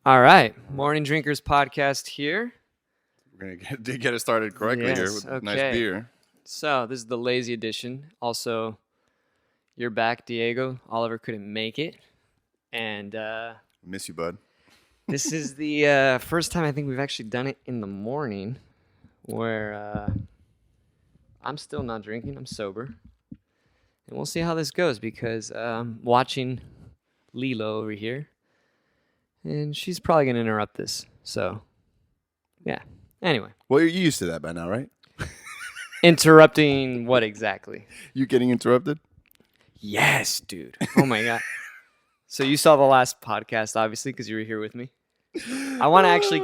All right, Morning Drinkers podcast here. We're gonna get it started correctly here Yes, with nice okay. beer. So this is the lazy edition. Also, you're back, Diego. Oliver couldn't make it, and Miss you, bud. this is the first time I think we've actually done it in the morning, where I'm still not drinking. I'm sober, and we'll see how this goes because watching Lilo over here, and she's probably gonna interrupt this. So, yeah. Anyway. Well, you're used to that by now, right? Interrupting what exactly? You getting interrupted? Yes, dude. Oh my god. So you saw the last podcast, obviously, because you were here with me. I want to actually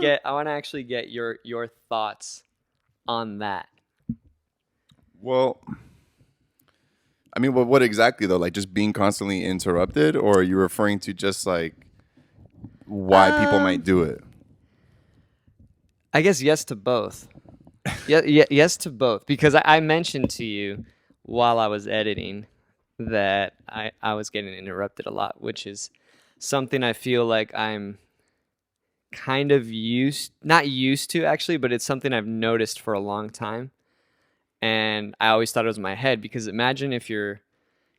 get your thoughts on that. Well, I mean, what exactly though? Like just being constantly interrupted, or are you referring to just like why people might do it? I guess yes to both. Yes to both, because I mentioned to you while I was editing that I was getting interrupted a lot, which is something I feel like I'm kind of not used to actually, but it's something I've noticed for a long time. And I always thought it was my head, because imagine if you're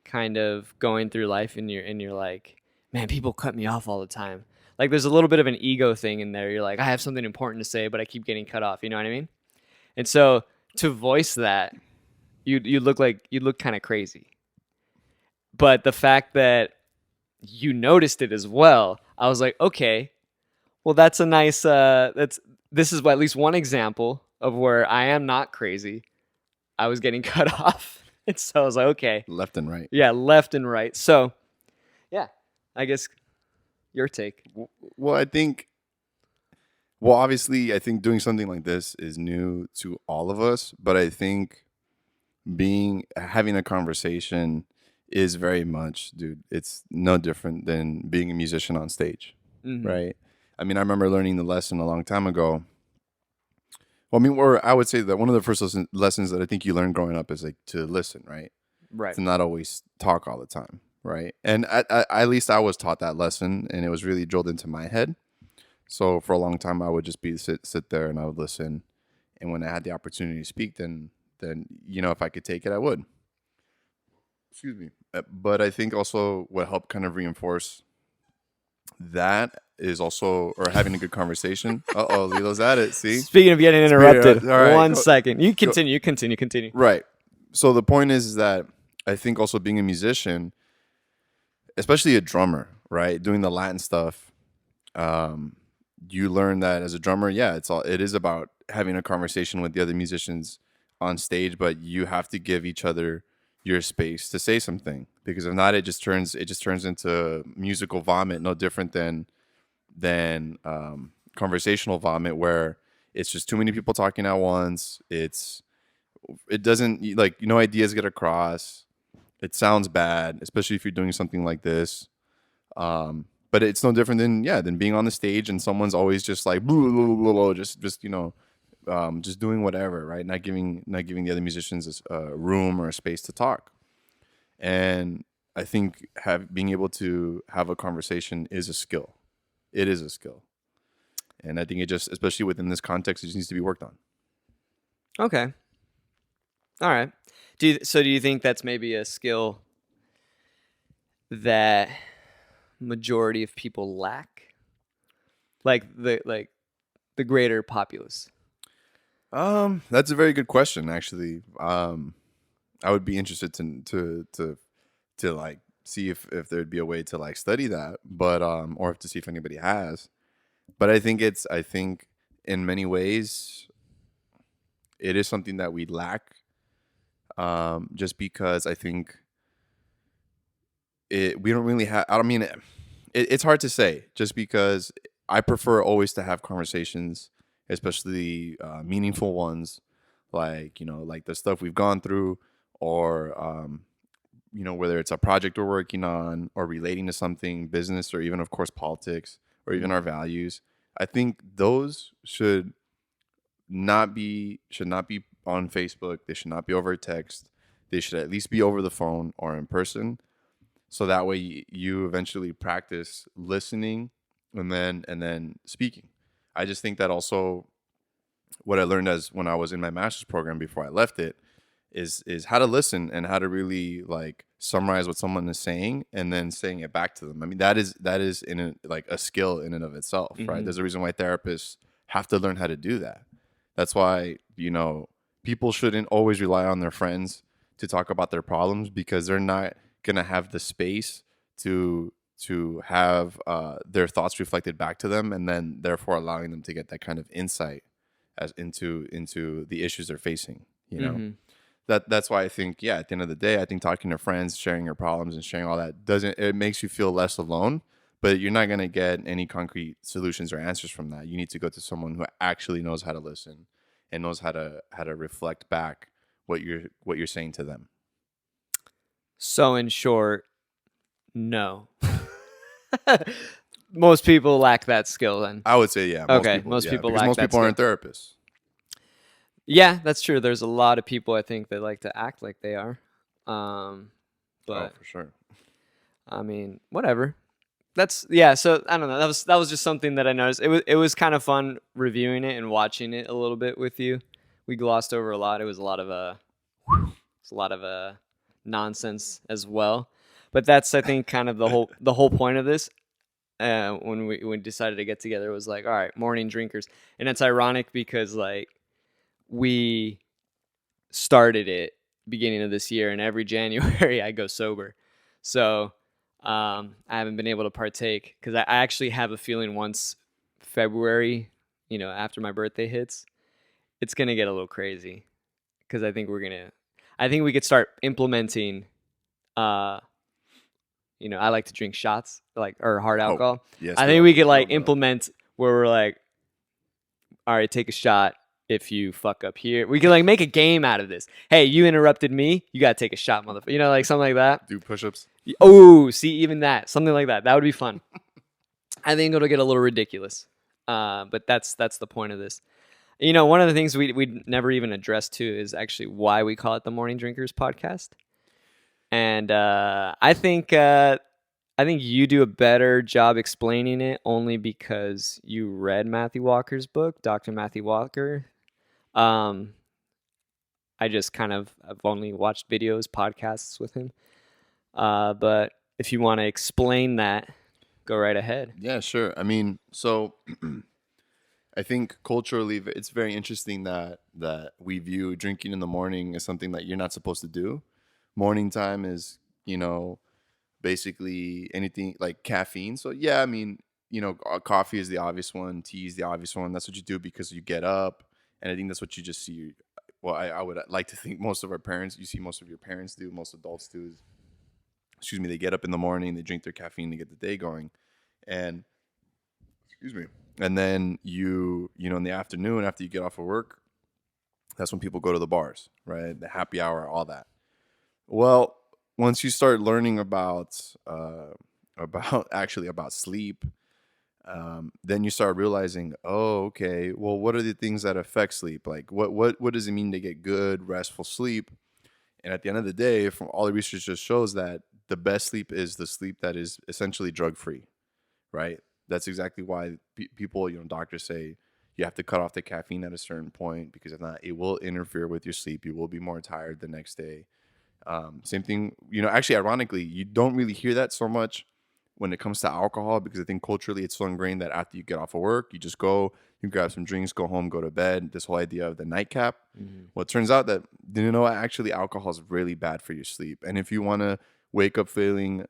kind of going through life and you're like, man, people cut me off all the time. Like there's a little bit of an ego thing in there. You're like, I have something important to say, but I keep getting cut off. You know what I mean? And so to voice that, you look kind of crazy. But the fact that you noticed it as well, I was like, okay, well that's a nice this is at least one example of where I am not crazy. I was getting cut off. And so I was like, okay. Left and right. Yeah, left and right. So, yeah, I guess your take. Well, obviously, I think doing something like this is new to all of us, but I think having a conversation is very much, dude, it's no different than being a musician on stage, right? I mean, I remember learning the lesson a long time ago. Well, I mean, I would say that one of the first lessons that I think you learn growing up is like to listen, right? Right. To not always talk all the time, right? And at least I was taught that lesson, and it was really drilled into my head. So for a long time, I would just sit there and I would listen, and when I had the opportunity to speak, then if I could take it, I would. Excuse me. But I think also what helped kind of reinforce that is also, or having a good conversation. Lilo's at it. See. Speaking of getting interrupted, all right, one second. You continue. Right. So the point is that I think also being a musician, especially a drummer, right, doing the Latin stuff, you learn that as a drummer, it is about having a conversation with the other musicians on stage, but you have to give each other your space to say something, because if not, it just turns into musical vomit, no different than conversational vomit, where it's just too many people talking at once. It doesn't, like, ideas get across. It sounds bad, especially if you're doing something like this. But it's no different than being on the stage and someone's always just like blah, blah, blah, blah, just just doing whatever, right? Not giving the other musicians a room or a space to talk. And I think being able to have a conversation is a skill. It is a skill. And I think it just, especially within this context, it just needs to be worked on. Okay. All right. Do you think that's maybe a skill that majority of people lack? Like the greater populace? That's a very good question, actually. I would be interested to like see if there'd be a way to like study that, but or to see if anybody has. But I think in many ways it is something that we lack. Just because I think we don't really have. I don't mean it's hard to say, just because I prefer always to have conversations, especially meaningful ones, like like the stuff we've gone through, or whether it's a project we're working on or relating to something, business, or even of course politics, or even our values. I think those should not be on Facebook. They should not be over text. They should at least be over the phone or in person. So that way you eventually practice listening and then speaking. I just think that also what I learned as when I was in my master's program before I left it is how to listen and how to really like summarize what someone is saying and then saying it back to them. I mean, that is in like a skill in and of itself, right? Mm-hmm. There's a reason why therapists have to learn how to do that. That's why, people shouldn't always rely on their friends to talk about their problems because they're not gonna have the space to have their thoughts reflected back to them, and then therefore allowing them to get that kind of insight as into the issues they're facing. Mm-hmm. That's why I think, yeah, at the end of the day, I think talking to friends, sharing your problems and sharing all that it makes you feel less alone, but you're not going to get any concrete solutions or answers from that. You need to go to someone who actually knows how to listen and knows how to reflect back what you're saying to them. So in short, no. Most people lack that skill then. I would say, yeah, Okay, most yeah, people because lack most that people aren't skill. therapists. Yeah, that's true. There's a lot of people I think that like to act like they are. Oh, But for sure. I mean, whatever. So I don't know. That was just something that I noticed. It was kind of fun reviewing it and watching it a little bit with you. We glossed over a lot. It was a lot of nonsense as well. But that's, I think, kind of the whole point of this. When we decided to get together, was like, all right, morning drinkers, and it's ironic because like we started it beginning of this year, and every January I go sober. So I haven't been able to partake because I actually have a feeling once February, after my birthday hits, it's gonna get a little crazy because I think we could start implementing. I like to drink shots, like, or hard Oh, alcohol. yes, I we think all we do. could We like all know. implement where we're like, all right, take a shot if you fuck up here. We can like make a game out of this. Hey, you interrupted me. You gotta take a shot, motherfucker. Like something like that. Do push-ups. Oh, see, even that, something like that. That would be fun. I think it'll get a little ridiculous, but that's the point of this. One of the things we never even addressed too is actually why we call it the Morning Drinkers Podcast, and I think you do a better job explaining it only because you read Matthew Walker's book, Dr. Matthew Walker. Um, I just I've only watched videos, podcasts with him. But if you want to explain that, go right ahead. Yeah, sure. I mean, so I think culturally it's very interesting that we view drinking in the morning as something that you're not supposed to do. Morning time is, basically anything like caffeine. So yeah, I mean, coffee is the obvious one, tea is the obvious one. That's what you do because you get up, and I think that's what you just see. Well, I would like to think most of most of your parents do, most adults do. Excuse me, they get up in the morning, they drink their caffeine to get the day going, and excuse me, and then in the afternoon after you get off of work, that's when people go to the bars, right? The happy hour, all that. Well, once you start learning about sleep, then you start realizing, oh, okay, well, what are the things that affect sleep? Like, what does it mean to get good, restful sleep? And at the end of the day, from all the research just shows that the best sleep is the sleep that is essentially drug free, right? That's exactly why people, doctors say you have to cut off the caffeine at a certain point because if not, it will interfere with your sleep. You will be more tired the next day. Same thing, actually, ironically, you don't really hear that so much when it comes to alcohol because I think culturally it's so ingrained that after you get off of work, you just go, you grab some drinks, go home, go to bed. This whole idea of the nightcap. Mm-hmm. Well, it turns out that, actually alcohol is really bad for your sleep. And if you want to wake up feeling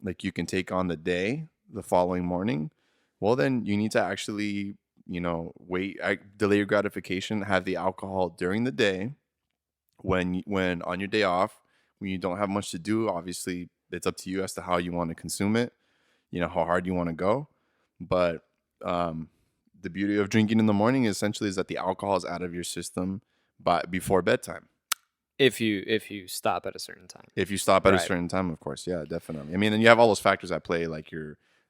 like you can take on the day the following morning, well, then you need to actually, delay your gratification, have the alcohol during the day when on your day off, when you don't have much to do. Obviously, it's up to you as to how you want to consume it, how hard you want to go. But the beauty of drinking in the morning essentially is that the alcohol is out of your system before bedtime. If you stop at a certain time. If you stop at a Right. certain time, of course, yeah, definitely. I mean, and you have all those factors at play, like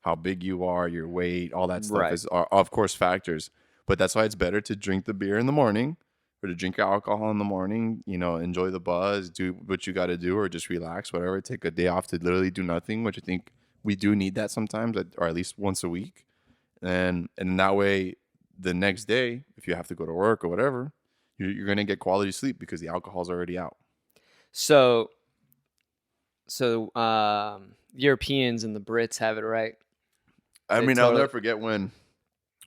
how big you are, your weight, all that stuff Right. are of course factors. But that's why it's better to drink the beer in the morning or to drink your alcohol in the morning. Enjoy the buzz, do what you got to do, or just relax, whatever. Take a day off to literally do nothing, which I think we do need that sometimes, or at least once a week. and that way, the next day, if you have to go to work or whatever, you're gonna get quality sleep because the alcohol's already out. So Europeans and the Brits have it right. I They mean, I'll totally, never forget when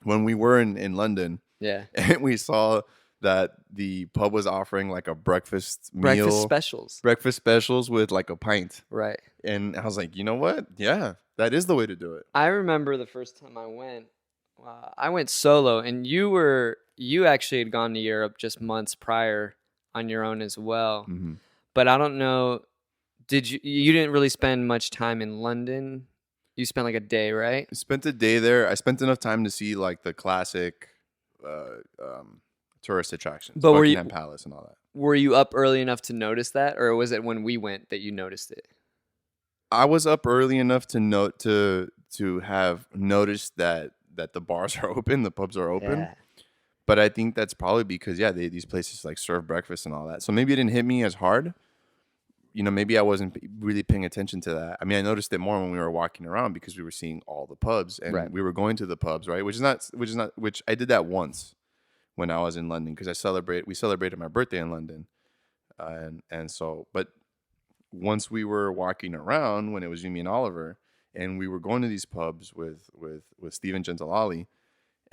we were in London yeah. and we saw that the pub was offering like a breakfast Breakfast meal, specials, breakfast specials with like a pint. right? And I was like, you know what? Yeah, that is the way to do it. I remember the first time I went. I went solo, and you actually had gone to Europe just months prior on your own as well. Hmm. But I don't know. Did you didn't really spend much time in London? You spent like a day, right? I spent a day there. I spent enough time to see like the classic uh, um, tourist attractions, But Buckingham Palace and all that. were you up early enough to notice that, or was it when we went that you noticed it? I was up early enough to note to have noticed that the bars are open, the pubs are open. Yeah. But I think that's probably because these places like serve breakfast and all that. So maybe it didn't hit me as hard. You know, maybe I wasn't really paying attention to that. I mean, I noticed it more when we were walking around because we were seeing all the pubs and Right. we were going to the pubs, right? Which I did that once when I was in London because we celebrated my birthday in London, and so but once we were walking around when it was you, me, and Oliver, and we were going to these pubs with Steven Gentilali,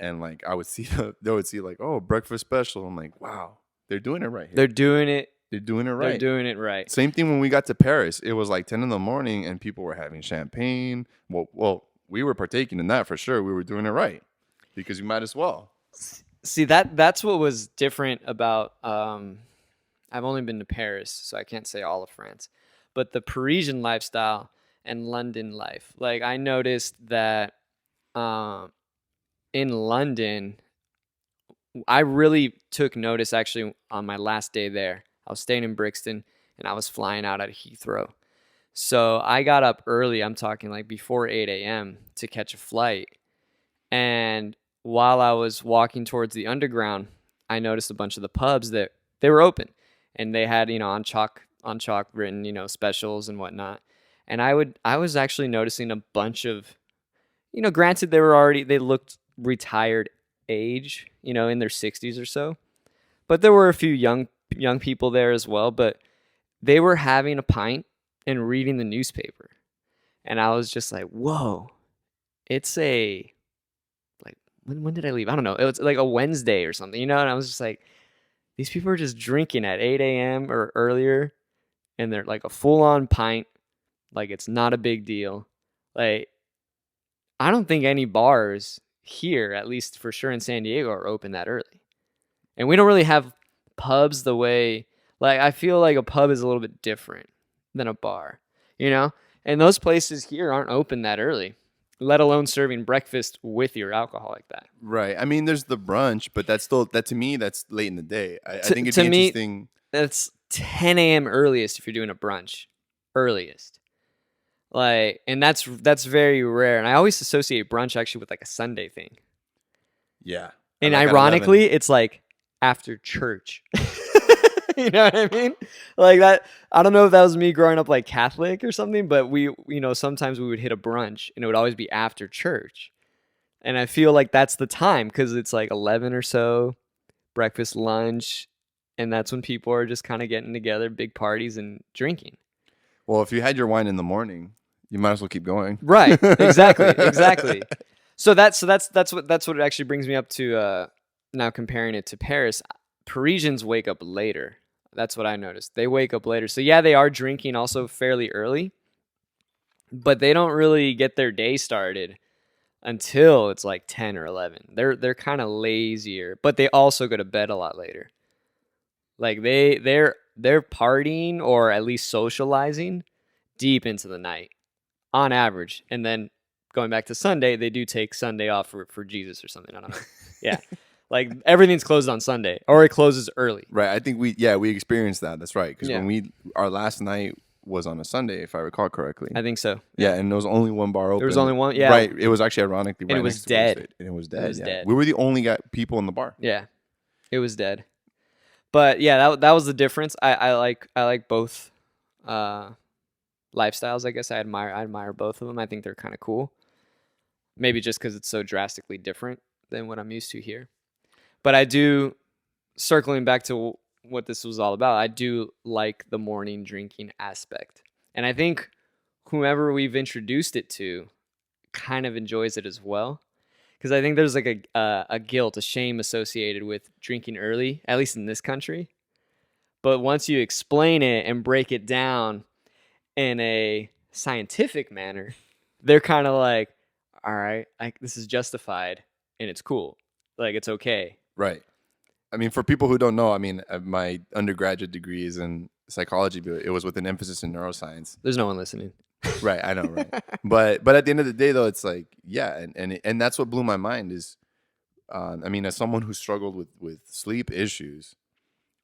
and like I would see they would see like, oh, breakfast special. I'm like, wow, they're doing it right here. They're doing it. They're doing it They're right. doing it right. Same thing when we got to Paris. It was like 10 in the morning and people were having champagne. Well, we were partaking in that for sure. We were doing it right because you might as well. See, that's what was different about. I've only been to Paris, so I can't say all of France, but the Parisian lifestyle and London life. Like I noticed that in London, I really took notice actually on my last day there. I was staying in Brixton and I was flying out at Heathrow. So I got up early, I'm talking like before 8 a.m. to catch a flight. And while I was walking towards the underground, I noticed a bunch of the pubs that they were open and they had, on chalk written, specials and whatnot. And I was actually noticing a bunch of, granted they looked retired age, in their 60s or so. But there were a few young people there as well, but they were having a pint and reading the newspaper. And I was just like, "Whoa. It's a like when did I leave? I don't know. It was like a Wednesday or something, and I was just like, these people are just drinking at 8 a.m. or earlier and they're like a full-on pint, like it's not a big deal. Like I don't think any bars here, at least for sure in San Diego, are open that early. And we don't really have pubs the way, like, I feel like a pub is a little bit different than a bar, And those places here aren't open that early, let alone serving breakfast with your alcohol like that. Right. I mean, there's the brunch, but that to me, that's late in the day. I think it'd be interesting. That's 10 a.m. earliest if you're doing a brunch. Earliest. Like, and that's very rare. And I always associate brunch actually with like a Sunday thing. Yeah. And like ironically, it's like after church. You know what I mean? Like that. I don't know if that was me growing up like Catholic or something, but we, sometimes we would hit a brunch and it would always be after church. And I feel like that's the time because it's like 11 or so, breakfast, lunch. And that's when people are just kind of getting together, big parties and drinking. Well, if you had your wine in the morning, you might as well keep going. Right. Exactly. So that's what it actually brings me up to now comparing it to Paris. Parisians wake up later. That's what I noticed. They wake up later. So yeah, they are drinking also fairly early, but they don't really get their day started until it's like 10 or 11. They're kind of lazier, but they also go to bed a lot later. Like they're partying or at least socializing deep into the night on average. And then going back to Sunday, they do take Sunday off for Jesus or something. I don't know. Yeah. Like everything's closed on Sunday or it closes early. Right. I think we experienced that. That's right. Because when our last night was on a Sunday, if I recall correctly. I think so. Yeah, and there was only one bar open. There was only one. Yeah. Right. It was actually ironically right and it was next to dead. And it was dead. Dead. We were the only people in the bar. Yeah. It was dead. But yeah, that was the difference. I like both lifestyles, I guess. I admire both of them. I think they're kind of cool. Maybe just because it's so drastically different than what I'm used to here. But I do, circling back to what this was all about, I do like the morning drinking aspect. And I think whomever we've introduced it to kind of enjoys it as well. Because I think there's like a guilt, a shame associated with drinking early, at least in this country. But once you explain it and break it down in a scientific manner, they're kind of like, all right, this is justified and it's cool. Like, it's okay. Right. I mean, for people who don't know, I mean, my undergraduate degree is in psychology, but it was with an emphasis in neuroscience. There's no one listening. Right, I know, right. But at the end of the day, though, it's like, yeah, and that's what blew my mind is, I mean, as someone who struggled with sleep issues,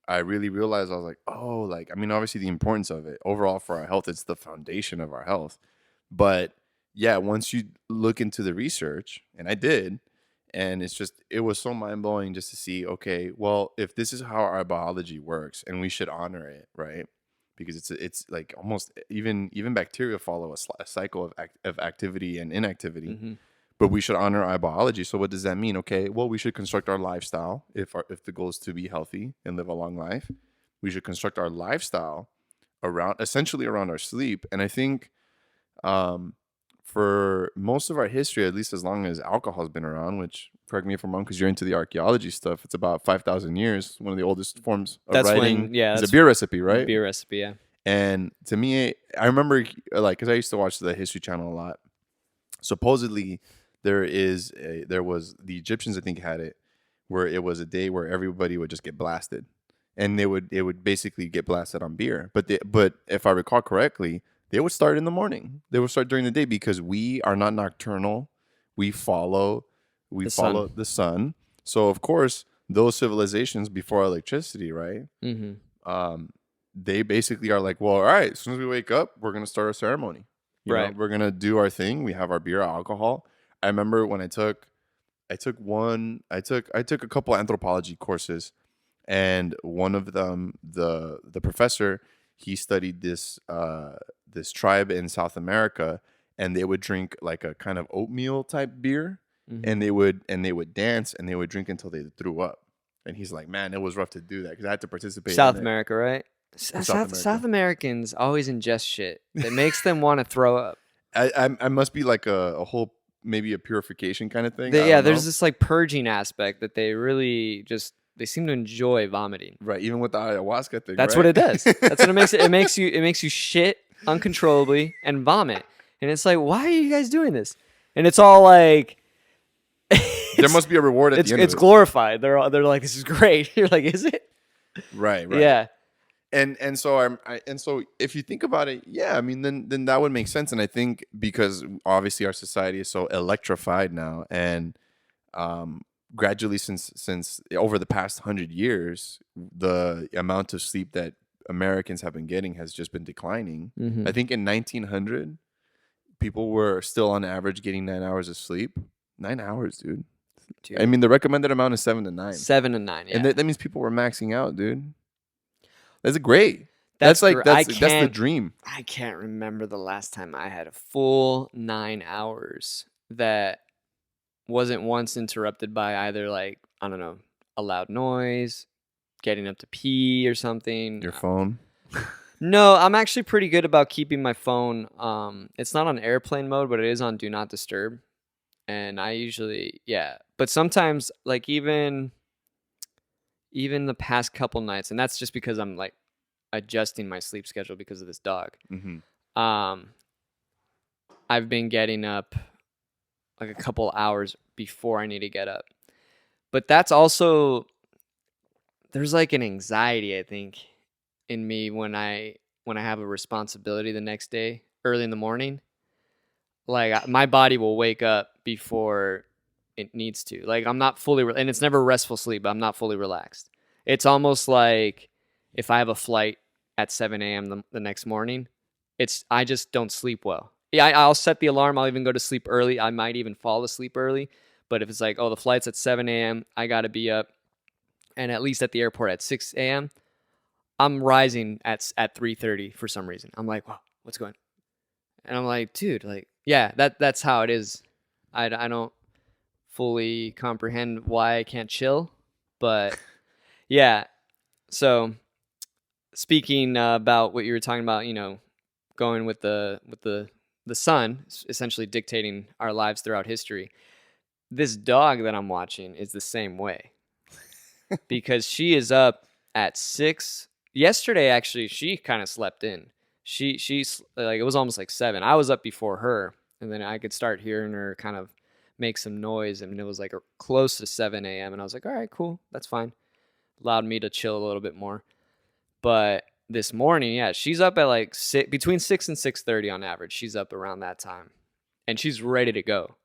I really realized I was like, oh, like, I mean, obviously the importance of it overall for our health, it's the foundation of our health. But yeah, once you look into the research, and I did, and it was so mind blowing just to see, okay, well, if this is how our biology works and we should honor it, right? Because it's like almost even bacteria follow a cycle of activity and inactivity. Mm-hmm. But we should honor our biology. So what does that mean? Okay, well, we should construct our lifestyle if the goal is to be healthy and live a long life. We should construct our lifestyle essentially around our sleep. And I think for most of our history, at least as long as alcohol has been around, which, correct me if I'm wrong, because you're into the archaeology stuff, it's about 5,000 years. One of the oldest forms of writing is a beer recipe, right? Beer recipe, yeah. And to me, I remember, like, because I used to watch the History Channel a lot. Supposedly, there was the Egyptians, I think, had it, where it was a day where everybody would just get blasted, and it would basically get blasted on beer. But if I recall correctly, they would start in the morning. They would start during the day because we are not nocturnal. We follow the sun. So of course, those civilizations before electricity, right? Mm-hmm. They basically are like, well, all right, as soon as we wake up, we're gonna start a ceremony. You know, we're gonna do our thing. We have our beer, alcohol. I remember when I took a couple anthropology courses, and one of them, the professor, he studied this tribe in South America, and they would drink like a kind of oatmeal type beer, mm-hmm. and they would dance and they would drink until they threw up. And he's like, man, it was rough to do that because I had to participate. South America, right? South Americans always ingest shit that makes them want to throw up. I must be like a whole, maybe a purification kind of thing. There's this like purging aspect that they really they seem to enjoy vomiting. Right, even with the ayahuasca thing. That's right? What it does. That's what it makes it. It makes you shit uncontrollably and vomit. And it's like, why are you guys doing this? And it's all like, there must be a reward at the end. It's glorified. They're like, this is great. You're like, is it? Right. Yeah. And so if you think about it, yeah, I mean, then that would make sense. And I think because obviously our society is so electrified now, and gradually since over the past 100 years, the amount of sleep that Americans have been getting has just been declining. Mm-hmm. I think in 1900, people were still on average getting 9 hours of sleep. 9 hours, dude. I mean, the recommended amount is 7 to 9. 7 to 9, yeah. And that means people were maxing out, dude. That's great. That's the dream. I can't remember the last time I had a full 9 hours that wasn't once interrupted by either, like, I don't know, a loud noise, getting up to pee or something. Your phone? No, I'm actually pretty good about keeping my phone. It's not on airplane mode, but it is on do not disturb. And I usually, but sometimes, like, even the past couple nights, and that's just because I'm like adjusting my sleep schedule because of this dog. Mm-hmm. I've been getting up like a couple hours before I need to get up. But that's also, there's like an anxiety, I think, in me when I have a responsibility the next day, early in the morning. Like, my body will wake up before it needs to. Like, I'm not fully, and it's never restful sleep, but I'm not fully relaxed. It's almost like if I have a flight at 7 a.m. the next morning, I just don't sleep well. Yeah, I'll set the alarm. I'll even go to sleep early. I might even fall asleep early. But if it's like, oh, the flight's at 7 a.m., I got to be up and at least at the airport at 6 a.m., I'm rising at 3:30 for some reason. I'm like, wow, what's going on? And I'm like, dude, like, yeah, that's how it is I don't fully comprehend why I can't chill, but yeah. So speaking about what you were talking about, going with the sun, essentially dictating our lives throughout history. This dog that I'm watching is the same way because she is up at 6. Yesterday, actually, she kind of slept in. She's like, it was almost like 7. I was up before her, and then I could start hearing her kind of make some noise, and it was like close to 7 a.m. And I was like, all right, cool, that's fine. Allowed me to chill a little bit more. But this morning, yeah, she's up at like between 6 and 6:30 on average. She's up around that time, and she's ready to go,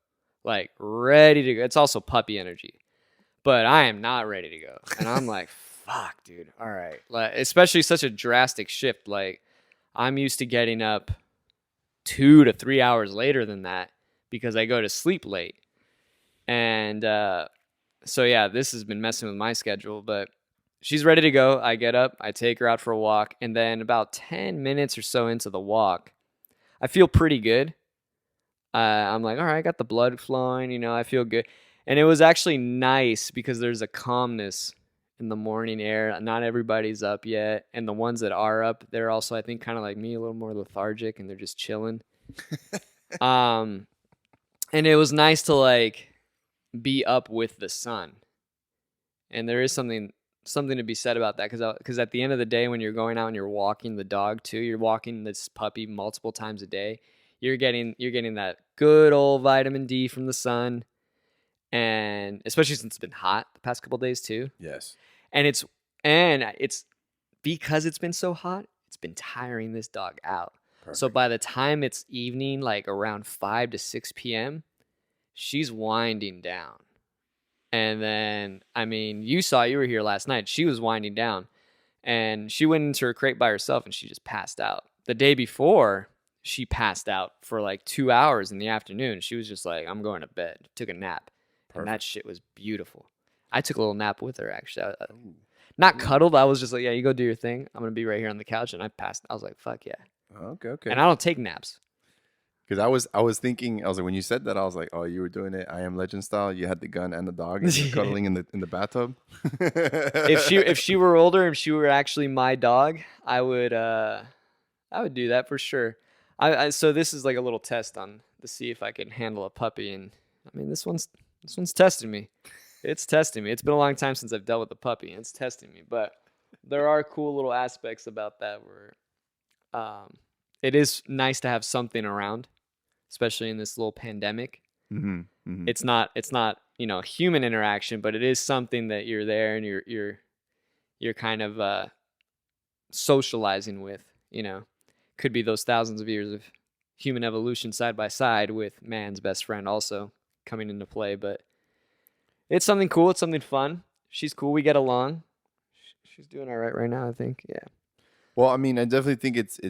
like ready to go. It's also puppy energy, but I am not ready to go, and I'm like, fuck, dude. All right, like especially such a drastic shift. Like I'm used to getting up 2 to 3 hours later than that because I go to sleep late, and so yeah, this has been messing with my schedule, but she's ready to go. I get up, I take her out for a walk, and then about 10 minutes or so into the walk, I feel pretty good. I'm like, all right, I got the blood flowing, I feel good. And it was actually nice because there's a calmness in the morning air. Not everybody's up yet. And the ones that are up, they're also, I think, kind of like me, a little more lethargic, and they're just chilling. And it was nice to like be up with the sun. And there is something to be said about that because at the end of the day, when you're going out and you're walking the dog too, you're walking this puppy multiple times a day. You're getting that good old vitamin D from the sun, and especially since it's been hot the past couple of days too. Yes. And it's because it's been so hot, it's been tiring this dog out. Perfect. So by the time it's evening, like around 5 to 6 p.m., she's winding down. And then, I mean, you were here last night. She was winding down, and she went into her crate by herself, and she just passed out. The day before, she passed out for like 2 hours in the afternoon. She was just like, I'm going to bed. Took a nap. Perfect. And that shit was beautiful. I took a little nap with her, actually. Not cuddled. I was just like, yeah, you go do your thing. I'm going to be right here on the couch. And I passed. I was like, fuck yeah. Okay. And I don't take naps. Because I was thinking, I was like, when you said that, I was like, oh, you were doing it I Am Legend style. You had the gun and the dog, and you're cuddling in the bathtub. If she were older and she were actually my dog, I would do that for sure. So this is like a little test to see if I can handle a puppy, and I mean this one's testing me. It's testing me. It's been a long time since I've dealt with a puppy, and it's testing me. But there are cool little aspects about that where it is nice to have something around, especially in this little pandemic. Mm-hmm, mm-hmm. It's not human interaction, but it is something that you're there and you're kind of socializing with. Could be those thousands of years of human evolution side by side with man's best friend also coming into play. But it's something cool. It's something fun. She's cool. We get along. She's doing all right now, I think. Yeah. Well, I mean, I definitely think it's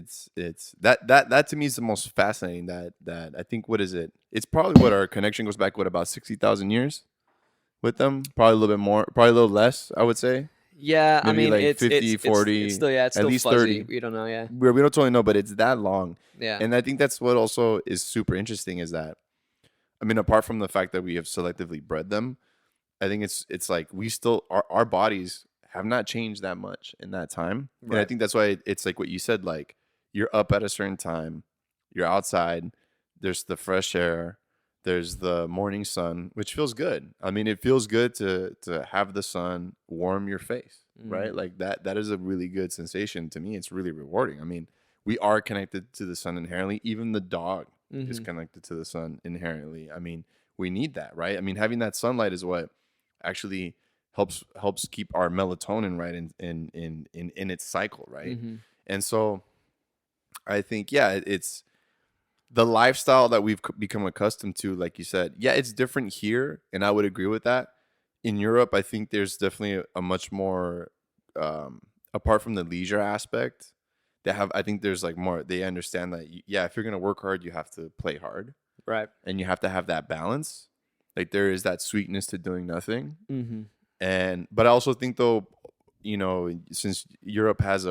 that to me is the most fascinating. That I think, what is it? It's probably what our connection goes back, about 60,000 years with them. Probably a little bit more, probably a little less, I would say. Yeah, maybe I mean, like it's 50, 40, it's still at least fuzzy. 30. We don't know, yeah. We don't totally know, but it's that long. Yeah. And I think that's what also is super interesting is that, I mean, apart from the fact that we have selectively bred them, I think it's like we still, our bodies have not changed that much in that time. Right. And I think that's why it's like what you said, like you're up at a certain time, you're outside, there's the fresh air, there's the morning sun, which feels good. I mean, it feels good to have the sun warm your face, right? Like that is a really good sensation to me. It's really rewarding. I mean, we are connected to the sun inherently. Even the dog is connected to the sun inherently. I mean, we need that, right? I mean, having that sunlight is what actually helps keep our melatonin right in its cycle, right? And so I think, yeah, it's the lifestyle that we've become accustomed to. Like you said, yeah, it's different here, and I would agree with that. In Europe, I think there's definitely a much more apart from the leisure aspect, I think there's like more, they understand that if you're gonna work hard, you have to play hard, right? And you have to have that balance. Like there is that sweetness to doing nothing. But I also think though, since Europe has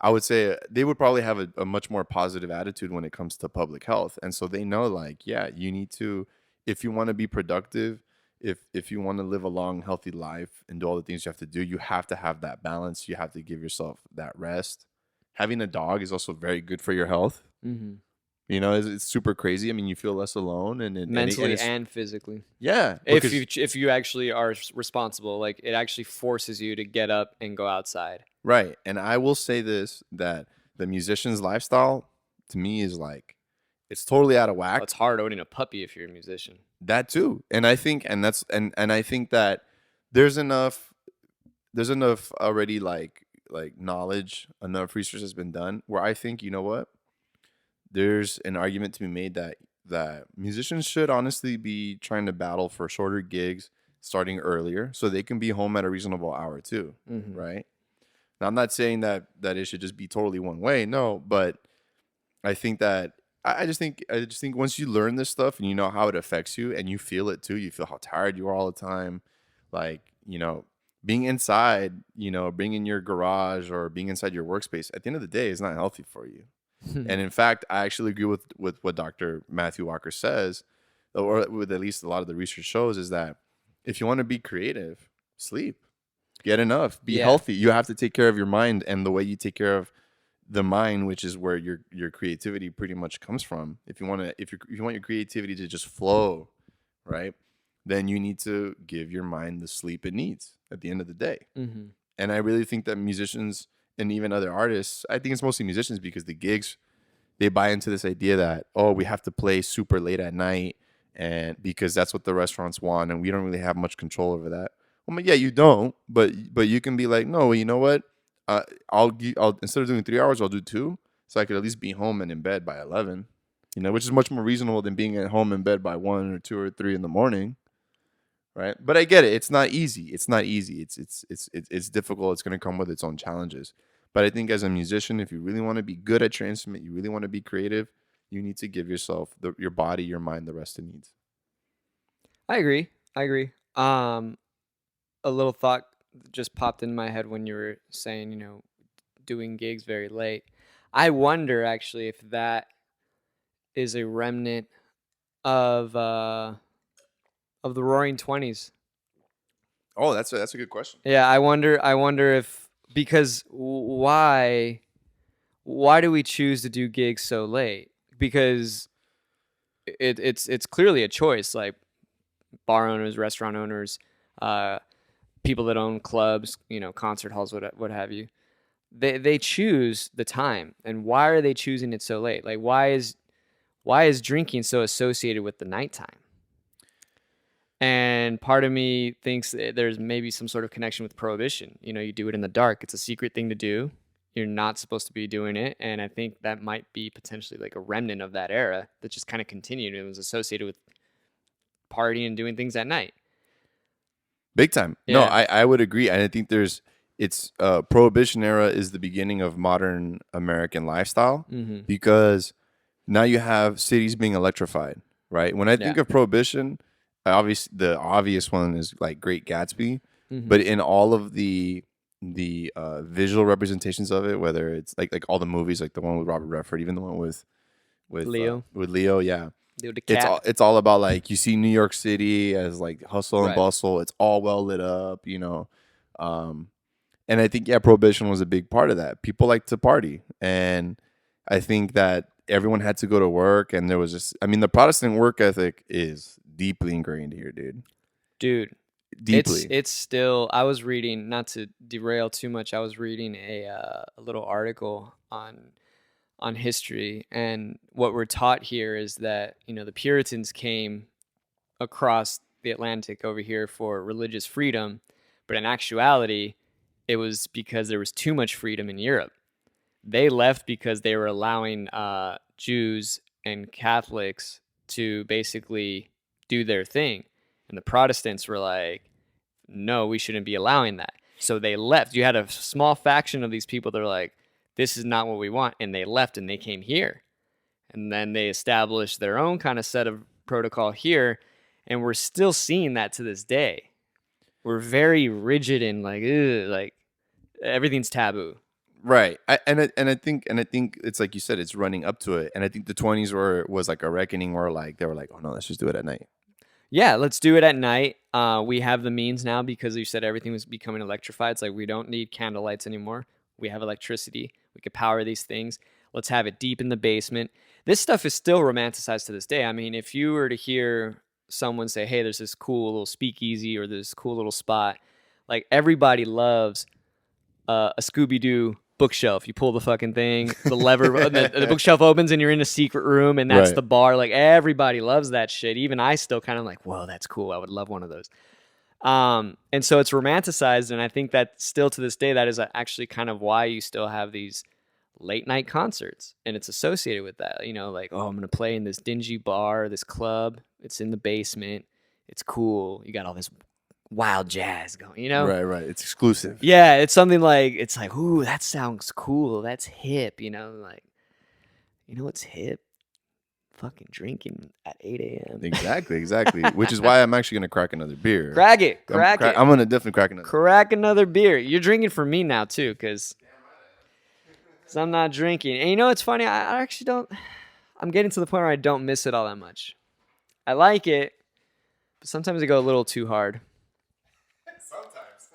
I would say they would probably have a much more positive attitude when it comes to public health. And so they know, like, yeah, you need to, if you want to be productive, if you want to live a long, healthy life and do all the things you have to do, you have to have that balance. You have to give yourself that rest. Having a dog is also very good for your health. Mm-hmm. You know, it's super crazy. I mean, you feel less alone, Mentally it's and physically. yeah, If you actually are responsible, like it actually forces you to get up and go outside. right. And I will say this, that the musician's lifestyle to me is like, it's totally out of Well, whack. it's hard owning a puppy if you're a musician. That too. And I think, and I think that there's enough already, like knowledge, enough research has been done where I think, you know what? There's an argument to be made that musicians should honestly be trying to battle for shorter gigs starting earlier so they can be home at a reasonable hour too, Mm-hmm. right? Now, I'm not saying that it should just be totally one way, no, but I think that I just think once you learn this stuff and you know how it affects you and you feel it too, you feel how tired you are all the time, like, you know, being inside, you know, being in your garage or being inside your workspace at the end of the day is not healthy for you. And in fact, I actually agree with what Dr. Matthew Walker says, or with at least a lot of the research shows, is that if you want to be creative, sleep, get enough, be Yeah. healthy. You have to take care of your mind, and the way you take care of the mind, which is where your creativity pretty much comes from. If you want to, if you want your creativity to just flow, right, then you need to give your mind the sleep it needs at the end of the day. Mm-hmm. And I really think that musicians and even other artists, I think it's mostly musicians because the gigs, they buy into this idea that, oh, we have to play super late at night and because that's what the restaurants want and we don't really have much control over that. Well, yeah, you don't, but you can be like, no, you know what? I'll instead of doing 3 hours, I'll do two, so I could at least be home and in bed by 11. You know, which is much more reasonable than being at home in bed by 1 or 2 or 3 in the morning, right? But I get it. It's not easy. It's not easy. It's difficult. It's going to come with its own challenges. But I think as a musician, if you really want to be good at your instrument, you really want to be creative, you need to give yourself your body, your mind, the rest it needs. I agree. I agree. A little thought just popped in my head when you were saying, doing gigs very late. I wonder actually if that is a remnant of the Roaring Twenties. Oh, that's a good question. Yeah, I wonder if because why do we choose to do gigs so late? Because it's clearly a choice. Like bar owners, restaurant owners, people that own clubs, concert halls, what have you. They choose the time, and why are they choosing it so late? Like why is drinking so associated with the nighttime? And part of me thinks that there's maybe some sort of connection with prohibition. You do it in the dark. It's a secret thing to do. You're not supposed to be doing it. And I think that might be potentially like a remnant of that era that just kind of continued. It was associated with partying and doing things at night. Big time. Yeah. No, I would agree. And I think it's prohibition era is the beginning of modern American lifestyle because now you have cities being electrified, right? When I think of prohibition, the obvious one is like Great Gatsby, but in all of the visual representations of it, whether it's like all the movies, like the one with Robert Redford, even the one with Leo, yeah. It's all about like you see New York City as like hustle and bustle. It's all well lit up, and I think prohibition was a big part of that. People like to party, and I think that everyone had to go to work, and there was just the Protestant work ethic is deeply ingrained here, dude. Deeply. It's still. I was reading, not to derail too much. I was reading a little article on history, and what we're taught here is that the Puritans came across the Atlantic over here for religious freedom, but in actuality it was because there was too much freedom in Europe. They left because they were allowing Jews and Catholics to basically do their thing, and the Protestants were like, no, we shouldn't be allowing that. So they left. You had a small faction of these people that were like, this is not what we want. And they left and they came here. And then they established their own kind of set of protocol here. And we're still seeing that to this day. We're very rigid and like everything's taboo. Right. I think it's like you said, it's running up to it. And I think the 20s was like a reckoning where like they were like, oh no, let's just do it at night. Yeah, let's do it at night. We have the means now because you said everything was becoming electrified. It's like we don't need candle lights anymore. We have electricity. We could power these things. Let's have it deep in the basement. This stuff is still romanticized to this day. I mean, if you were to hear someone say, hey, there's this cool little speakeasy or this cool little spot, like everybody loves a Scooby-Doo bookshelf. You pull the fucking thing, the lever, the bookshelf opens and you're in a secret room and that's Right. the bar. Like everybody loves that shit. Even I still kind of like, whoa, that's cool. I would love one of those. And so it's romanticized. And I think that still to this day, that is actually kind of why you still have these late night concerts. And it's associated with that, you know, like, oh, I'm going to play in this dingy bar, this club. It's in the basement. It's cool. You got all this wild jazz going, you know? Right. It's exclusive. Yeah, it's something like, it's like, ooh, that sounds cool. That's hip, you know? Like, you know what's hip? Fucking drinking at 8 a.m. Exactly. Which is why I'm actually going to crack another beer. Crack it. I'm going to definitely crack another. Crack another beer. You're drinking for me now, too, because I'm not drinking. And you know what's funny? I actually don't, I'm getting to the point where I don't miss it all that much. I like it, but sometimes I go a little too hard.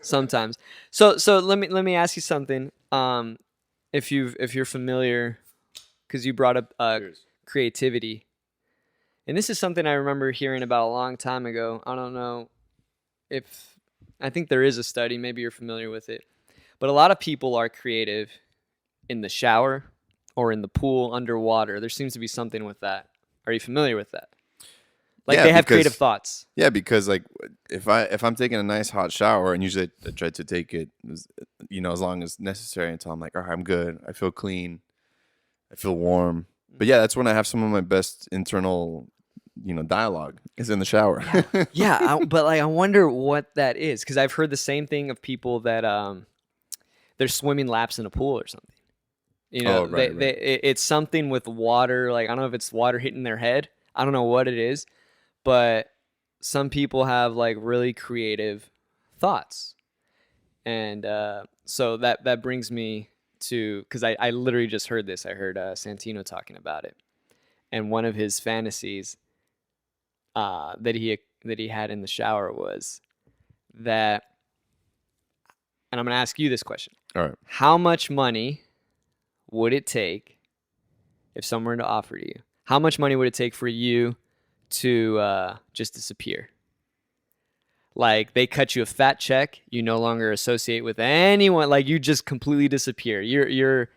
Sometimes. So let me ask you something. If you're familiar, because you brought up creativity, and this is something I remember hearing about a long time ago. I don't know if I think there is a study. Maybe you're familiar with it, but a lot of people are creative in the shower or in the pool underwater. There seems to be something with that. Are you familiar with that? Like they have creative thoughts. Yeah, because like if I'm taking a nice hot shower, and usually I try to take it, you know, as long as necessary until I'm like, all right, I'm good. I feel clean. I feel warm. But yeah, that's when I have some of my best internal, you know, dialogue is in the shower. Yeah, but like I wonder what that is, because I've heard the same thing of people that they're swimming laps in a pool or something. You know, right. It's something with water. Like I don't know if it's water hitting their head. I don't know what it is. But some people have like really creative thoughts. And so that brings me to, because I literally just heard this. I heard Santino talking about it. And one of his fantasies that he had in the shower was that, and I'm going to ask you this question. All right. How much money would it take if someone were to offer to you? How much money would it take for you to just disappear? Like they cut you a fat check, you no longer associate with anyone, like you just completely disappear. You're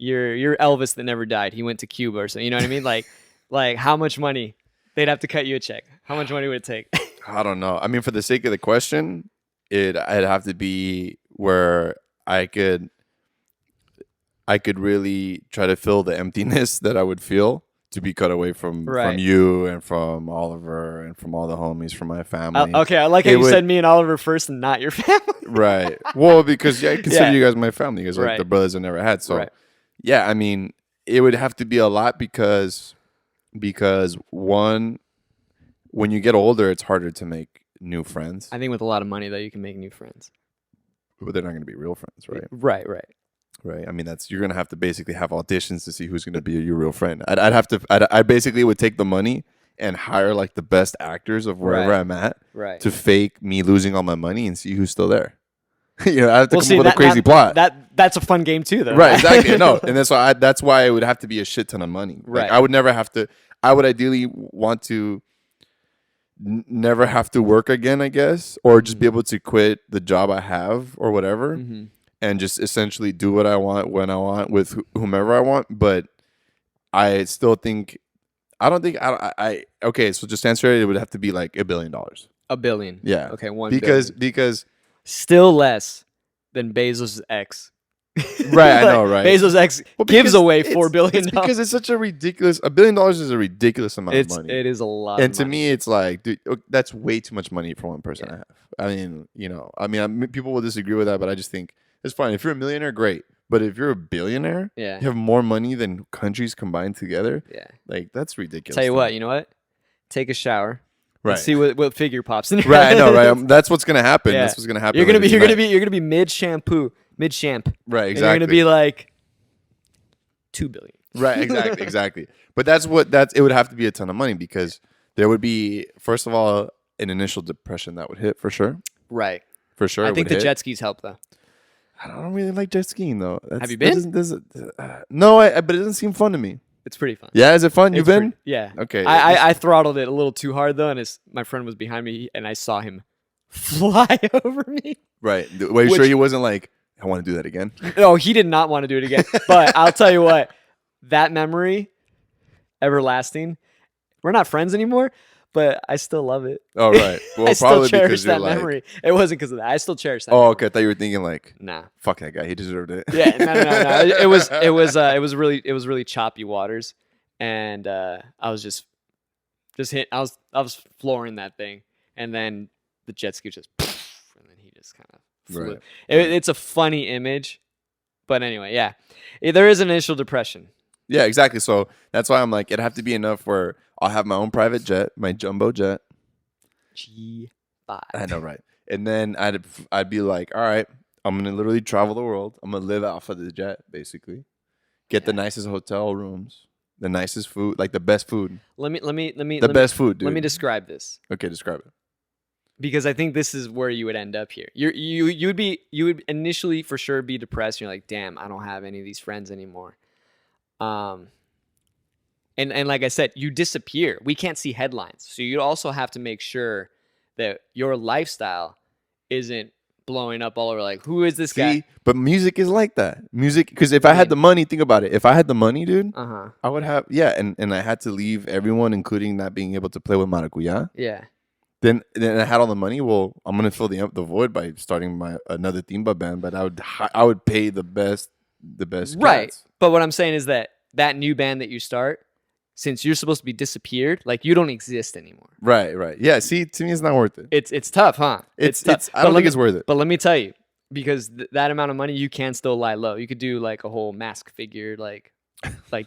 Elvis that never died. He went to Cuba or something. You know what I mean? Like how much money they'd have to cut you a check? How much money would it take? I don't know. I mean, for the sake of the question, I'd have to be where I could really try to fill the emptiness that I would feel to be cut away from you and from Oliver and from all the homies from my family. Okay, I like how you said me and Oliver first and not your family. Right. Well, because I consider you guys my family. You guys are like the brothers I never had. So, yeah, I mean, it would have to be a lot because one, when you get older, it's harder to make new friends. I think with a lot of money, though, you can make new friends. But they're not going to be real friends, right? Right. I mean, you're gonna have to basically have auditions to see who's gonna be your real friend. I basically would take the money and hire like the best actors of wherever I'm at to fake me losing all my money and see who's still there. You know, I have to come up with a crazy plot. That's a fun game too, though. Right, exactly. No, and that's why it would have to be a shit ton of money. Right. Like, I would never have to. I would ideally want to never have to work again, I guess, or just be able to quit the job I have or whatever. Mm-hmm. And just essentially do what I want when I want with whomever I want. But I still think, okay, so just answer it would have to be like $1 billion. $1 billion. Yeah. Okay, because still less than Bezos' ex. Right, I know, right? Bezos' ex gives away $4 billion. It's because it's such a ridiculous, $1 billion is a ridiculous amount of money. It is a lot and to me, it's like, dude, that's way too much money for one person to have. I mean, you know, people will disagree with that, but I just think, it's fine. If you're a millionaire, great. But if you're a billionaire, you have more money than countries combined together. Yeah, like that's ridiculous. Tell you what, you know what? Take a shower. Right. See what figure pops in. Right, I know, right? That's what's gonna happen. Yeah. That's what's gonna happen. You're gonna be mid shampoo, mid-champ. Right, And you're going to exactly. be like 2 billion. Right, exactly. But it would have to be a ton of money because there would be, first of all, an initial depression that would hit for sure. Right. For sure. I it think would the hit. jet skis help though. I don't really like jet skiing though. Have you been? No, but it doesn't seem fun to me. It's pretty fun. Yeah, is it fun? You've It's been? yeah. Okay. I throttled it a little too hard though, and my friend was behind me, and I saw him fly over me. Right. Were you sure he wasn't like, I want to do that again? No, he did not want to do it again. But I'll tell you what, that memory, everlasting. We're not friends anymore, but I still love it. Oh, right. Well, I still probably cherish because you're that like, memory. It wasn't because of that. I still cherish that. oh, memory. okay. I thought you were thinking like, Nah. fuck that guy. He deserved it. Yeah, no. It was really choppy waters, and I was just hit. I was flooring that thing, and then the jet ski just, and then he just kind of flew. Right. It's a funny image, but anyway, yeah, there is an initial depression. Yeah, exactly. So that's why I'm like, it'd have to be enough where I'll have my own private jet, my jumbo jet. G5. I know, right? And then I'd be like, all right, I'm gonna literally travel the world. I'm gonna live off of the jet, basically. Get the nicest hotel rooms, the nicest food, like the best food. Let me Best food, dude. Let me describe this. Okay, describe it. Because I think this is where you would end up here. You would initially for sure be depressed. You're like, damn, I don't have any of these friends anymore. And like I said, you disappear. We can't see headlines, so you also have to make sure that your lifestyle isn't blowing up all over. Like, who is this guy? But music is like that. Music, because if I had the money, think about it. If I had the money, dude, I would have and I had to leave everyone, including not being able to play with maracuya. Yeah. Then I had all the money. Well, I'm gonna fill the void by starting another timba band. But I would pay the best Right. cats. But what I'm saying is that new band that you start, since you're supposed to be disappeared, like you don't exist anymore. Right. Yeah. See, to me, it's not worth it. It's tough, huh? It's tough. I don't think it's worth it. But let me tell you, because that amount of money, you can still lie low. You could do like a whole mask figure, like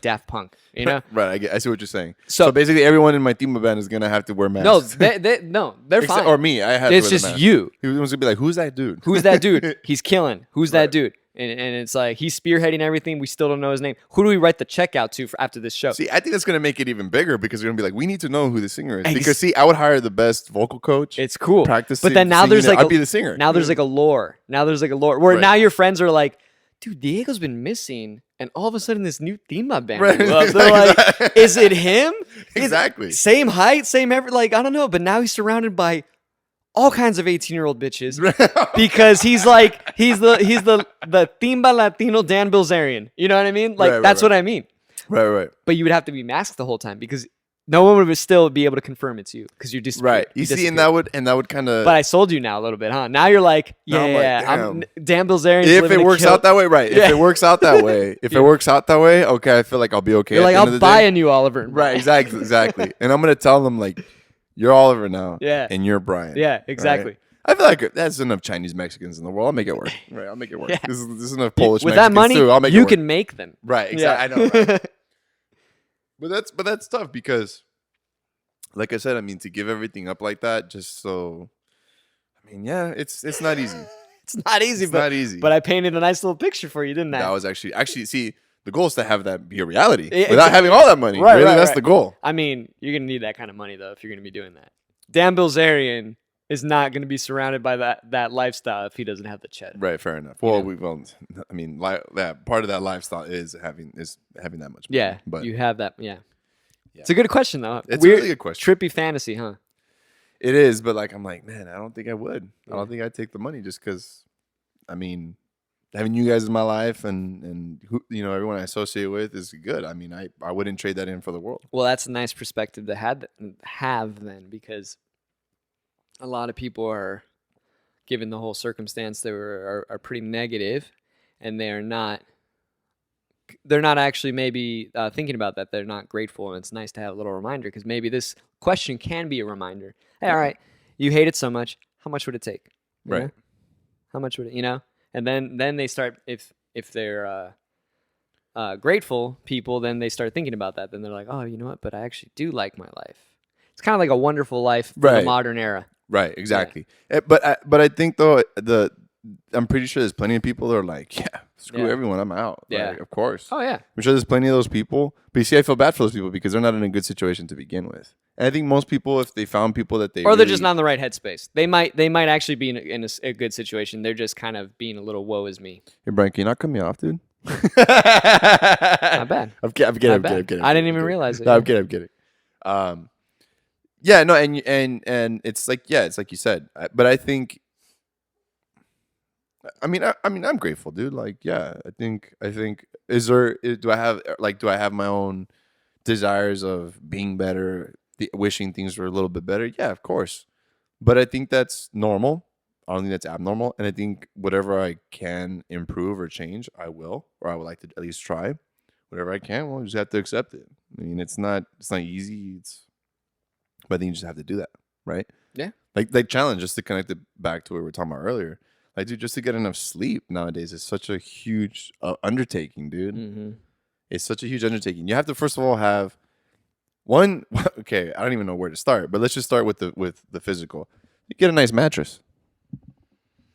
Daft Punk, you know? Right. I see what you're saying. So basically, everyone in my timba band is gonna have to wear masks. No, they're fine. Or me, I have. It's to wear just the mask. you. He was gonna be like, "Who's that dude? Who's that dude? He's killing. Who's that dude?" And it's like he's spearheading everything. We still don't know his name. Who do we write the check out to for after this show? See, I think that's gonna make it even bigger because they're gonna be like, we need to know who the singer is. Because see, I would hire the best vocal coach. It's cool. Practice, but then now there's like I'd be the singer. Now there's like a lore. Where now your friends are like, dude, Diego's been missing, and all of a sudden this new Thema band. Right. They're like, is it him? Exactly. Same height, same like I don't know, but now he's surrounded by all kinds of 18-year-old bitches because he's the Thimba Latino Dan Bilzerian. You know what I mean? Like that's what I mean. Right. But you would have to be masked the whole time because no one would still be able to confirm it's you because you're disappeared. Right. You see, and that would kind of. But I sold you now a little bit, huh? Now you're like, I'm Dan Bilzerian. If it works out that way, right? Yeah. If it works out that way, okay, I feel like I'll be okay. You're like, I'll buy a new Oliver. Right. Exactly. And I'm gonna tell them like, you're Oliver now. Yeah. And you're Brian. Yeah. Exactly. Right? I feel like that's enough Chinese Mexicans in the world. I'll make it work. Right. I'll make it work. Yeah. This is enough Polish with Mexicans that money, too. I'll make you it work. can make them. Right. Exactly. Yeah. I know. Right? But that's tough because, like I said, I mean, to give everything up like that, just so, I mean, yeah, it's not easy. It's not easy. But I painted a nice little picture for you, didn't I? That was actually see, the goal is to have that be a reality without having all that money. Right, really, right, that's right. the goal. I mean, you're gonna need that kind of money though if you're gonna be doing that. Dan Bilzerian is not gonna be surrounded by that lifestyle if he doesn't have the cheddar. Right, fair enough. Well, I mean, that part of that lifestyle is having that much money. Yeah, but you have that. Yeah. It's a good question though. It's a really good question. Trippy fantasy, huh? It is, but like I'm like, man, I don't think I would. I don't think I'd take the money just because. I mean, having you guys in my life and who, everyone I associate with is good. I mean, I wouldn't trade that in for the world. Well, that's a nice perspective to have then, because a lot of people are, given the whole circumstance, they are pretty negative, and they're not actually maybe thinking about that. They're not grateful, and it's nice to have a little reminder because maybe this question can be a reminder. Hey, all right, you hate it so much. How much would it take? You know? How much would it, And then they start, if they're grateful people, then they start thinking about that. Then they're like, oh, you know what? But I actually do like my life. It's kind of like a wonderful life for the modern era. Right, exactly. Yeah. But I think though I'm pretty sure there's plenty of people that are like, yeah, screw Yeah. everyone, I'm out. Yeah. Like, of course. Oh yeah. I'm sure there's plenty of those people. But you see, I feel bad for those people because they're not in a good situation to begin with. And I think most people, if they found people that they Or they're really, just not in the right headspace. They might actually be in a good situation. They're just kind of being a little woe is me. hey, Brian, can you not cut me off, dude? Not bad. I'm kidding. I didn't even realize it. No, I'm kidding. Yeah, no, and it's like, yeah, it's like you said. But I think, I mean, I'm grateful, dude. Like, yeah, I think, do I have my own desires of being better, wishing things were a little bit better? Yeah, of course. But I think that's normal. I don't think that's abnormal. And I think whatever I can improve or change, I will, or I would like to at least try. Whatever I can, well, I just have to accept it. I mean, it's not easy. But I think you just have to do that, right? Yeah. Like challenge, just to connect it back to what we were talking about earlier. Like, dude, just to get enough sleep nowadays is such a huge undertaking, dude. Mm-hmm. It's such a huge undertaking. You have to first of all have one. Okay, I don't even know where to start, but let's just start with the physical. You get a nice mattress,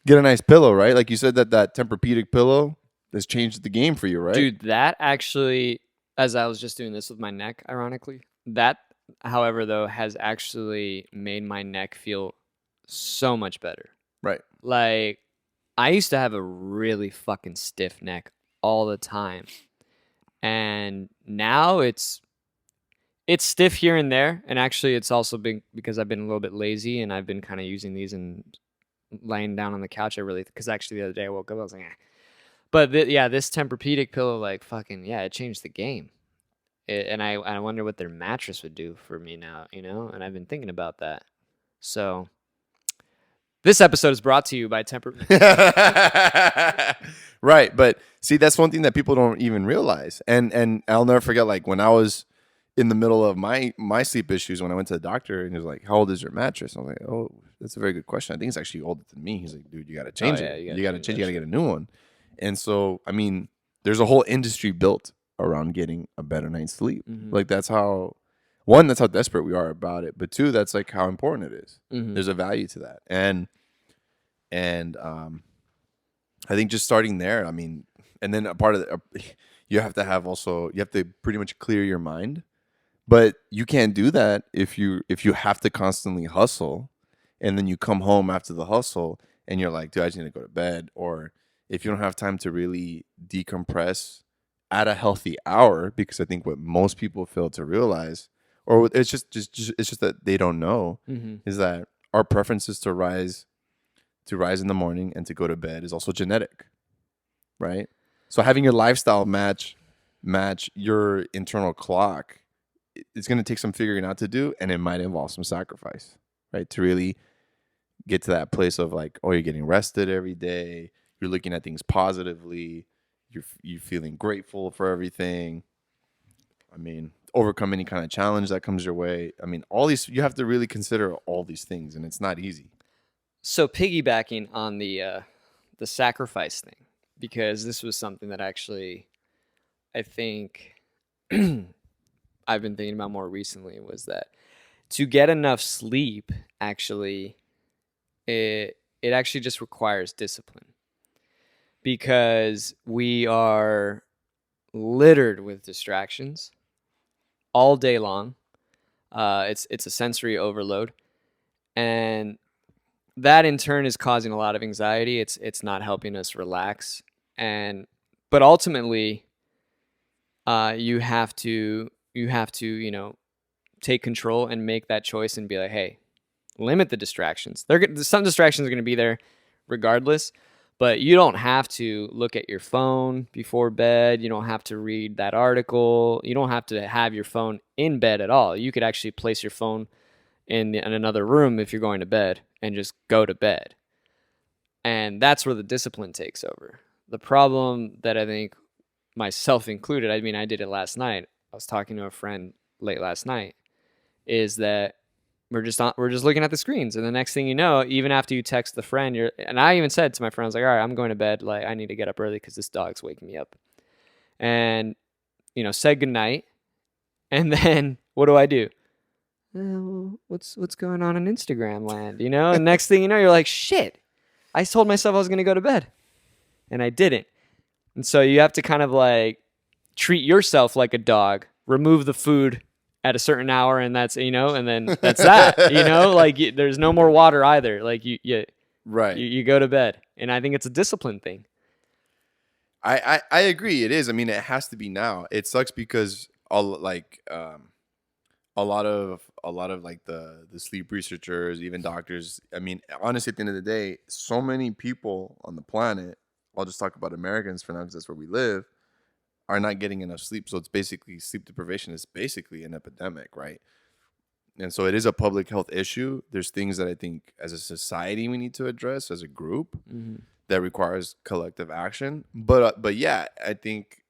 get a nice pillow, right? Like you said, that Tempur-Pedic pillow has changed the game for you, right? Dude, that actually, as I was just doing this with my neck, ironically, that, however, though, has actually made my neck feel so much better. Right. Like, I used to have a really fucking stiff neck all the time. And now it's stiff here and there. And actually, it's also been because I've been a little bit lazy and I've been kind of using these and laying down on the couch. Because actually the other day I woke up, I was like, eh. But this Tempur-Pedic pillow, like, fucking, yeah, it changed the game. And I wonder what their mattress would do for me now, you know? And I've been thinking about that. So this episode is brought to you by Tempur. Right, but see, that's one thing that people don't even realize. And I'll never forget, like, when I was in the middle of my sleep issues, when I went to the doctor and he was like, "How old is your mattress?" I was like, "Oh, that's a very good question. I think it's actually older than me." He's like, "Dude, you got to change it. You got to change. You got to get a new one." And so, I mean, there's a whole industry built around getting a better night's sleep. Mm-hmm. Like, that's how desperate we are about it. But two, that's like how important it is. Mm-hmm. There's a value to that. And I think just starting there, I mean, and then a part of you have to pretty much clear your mind. But you can't do that if you have to constantly hustle, and then you come home after the hustle and you're like, dude, I just need to go to bed. Or if you don't have time to really decompress at a healthy hour, because I think what most people fail to realize, or it's just that they don't know, Mm-hmm. is that our preferences to rise in the morning and to go to bed is also genetic, right? So having your lifestyle match your internal clock, it's going to take some figuring out to do, and it might involve some sacrifice, right? To really get to that place of like, oh, you're getting rested every day, you're looking at things positively, you're feeling grateful for everything. I mean, overcome any kind of challenge that comes your way. I mean, all these, you have to really consider all these things, and it's not easy. So piggybacking on the sacrifice thing, because this was something that actually I think I've been thinking about more recently, was that to get enough sleep, actually, it actually just requires discipline, because we are littered with distractions all day long. It's a sensory overload, and that in turn is causing a lot of anxiety. It's not helping us relax, but ultimately, you have to take control and make that choice and be like, hey, limit the distractions. Some distractions are going to be there regardless, but you don't have to look at your phone before bed. You don't have to read that article. You don't have to have your phone in bed at all. You could actually place your phone in another room if you're going to bed and just go to bed. And that's where the discipline takes over. The problem that I think, myself included, I mean, I did it last night. I was talking to a friend late last night, is that we're just looking at the screens, and the next thing you know, even after you text the friend, and I even said to my friend, I was like, all right, I'm going to bed. Like, I need to get up early because this dog's waking me up. And, said goodnight. And then what do? What's going on in Instagram land, And next thing you know, you're like, shit, I told myself I was going to go to bed, and I didn't. And so you have to kind of like treat yourself like a dog. Remove the food at a certain hour, and that's, and then that's that. Like there's no more water either. Like Right. you go to bed, and I think it's a discipline thing. I agree. It is. I mean, it has to be now. It sucks because a lot of like the sleep researchers, even doctors. I mean, honestly, at the end of the day, so many people on the planet. I'll just talk about Americans for now because that's where we live. Are not getting enough sleep, so it's basically sleep deprivation is basically an epidemic, right? And so it is a public health issue. There's things that I think as a society we need to address as a group that requires collective action. But yeah, I think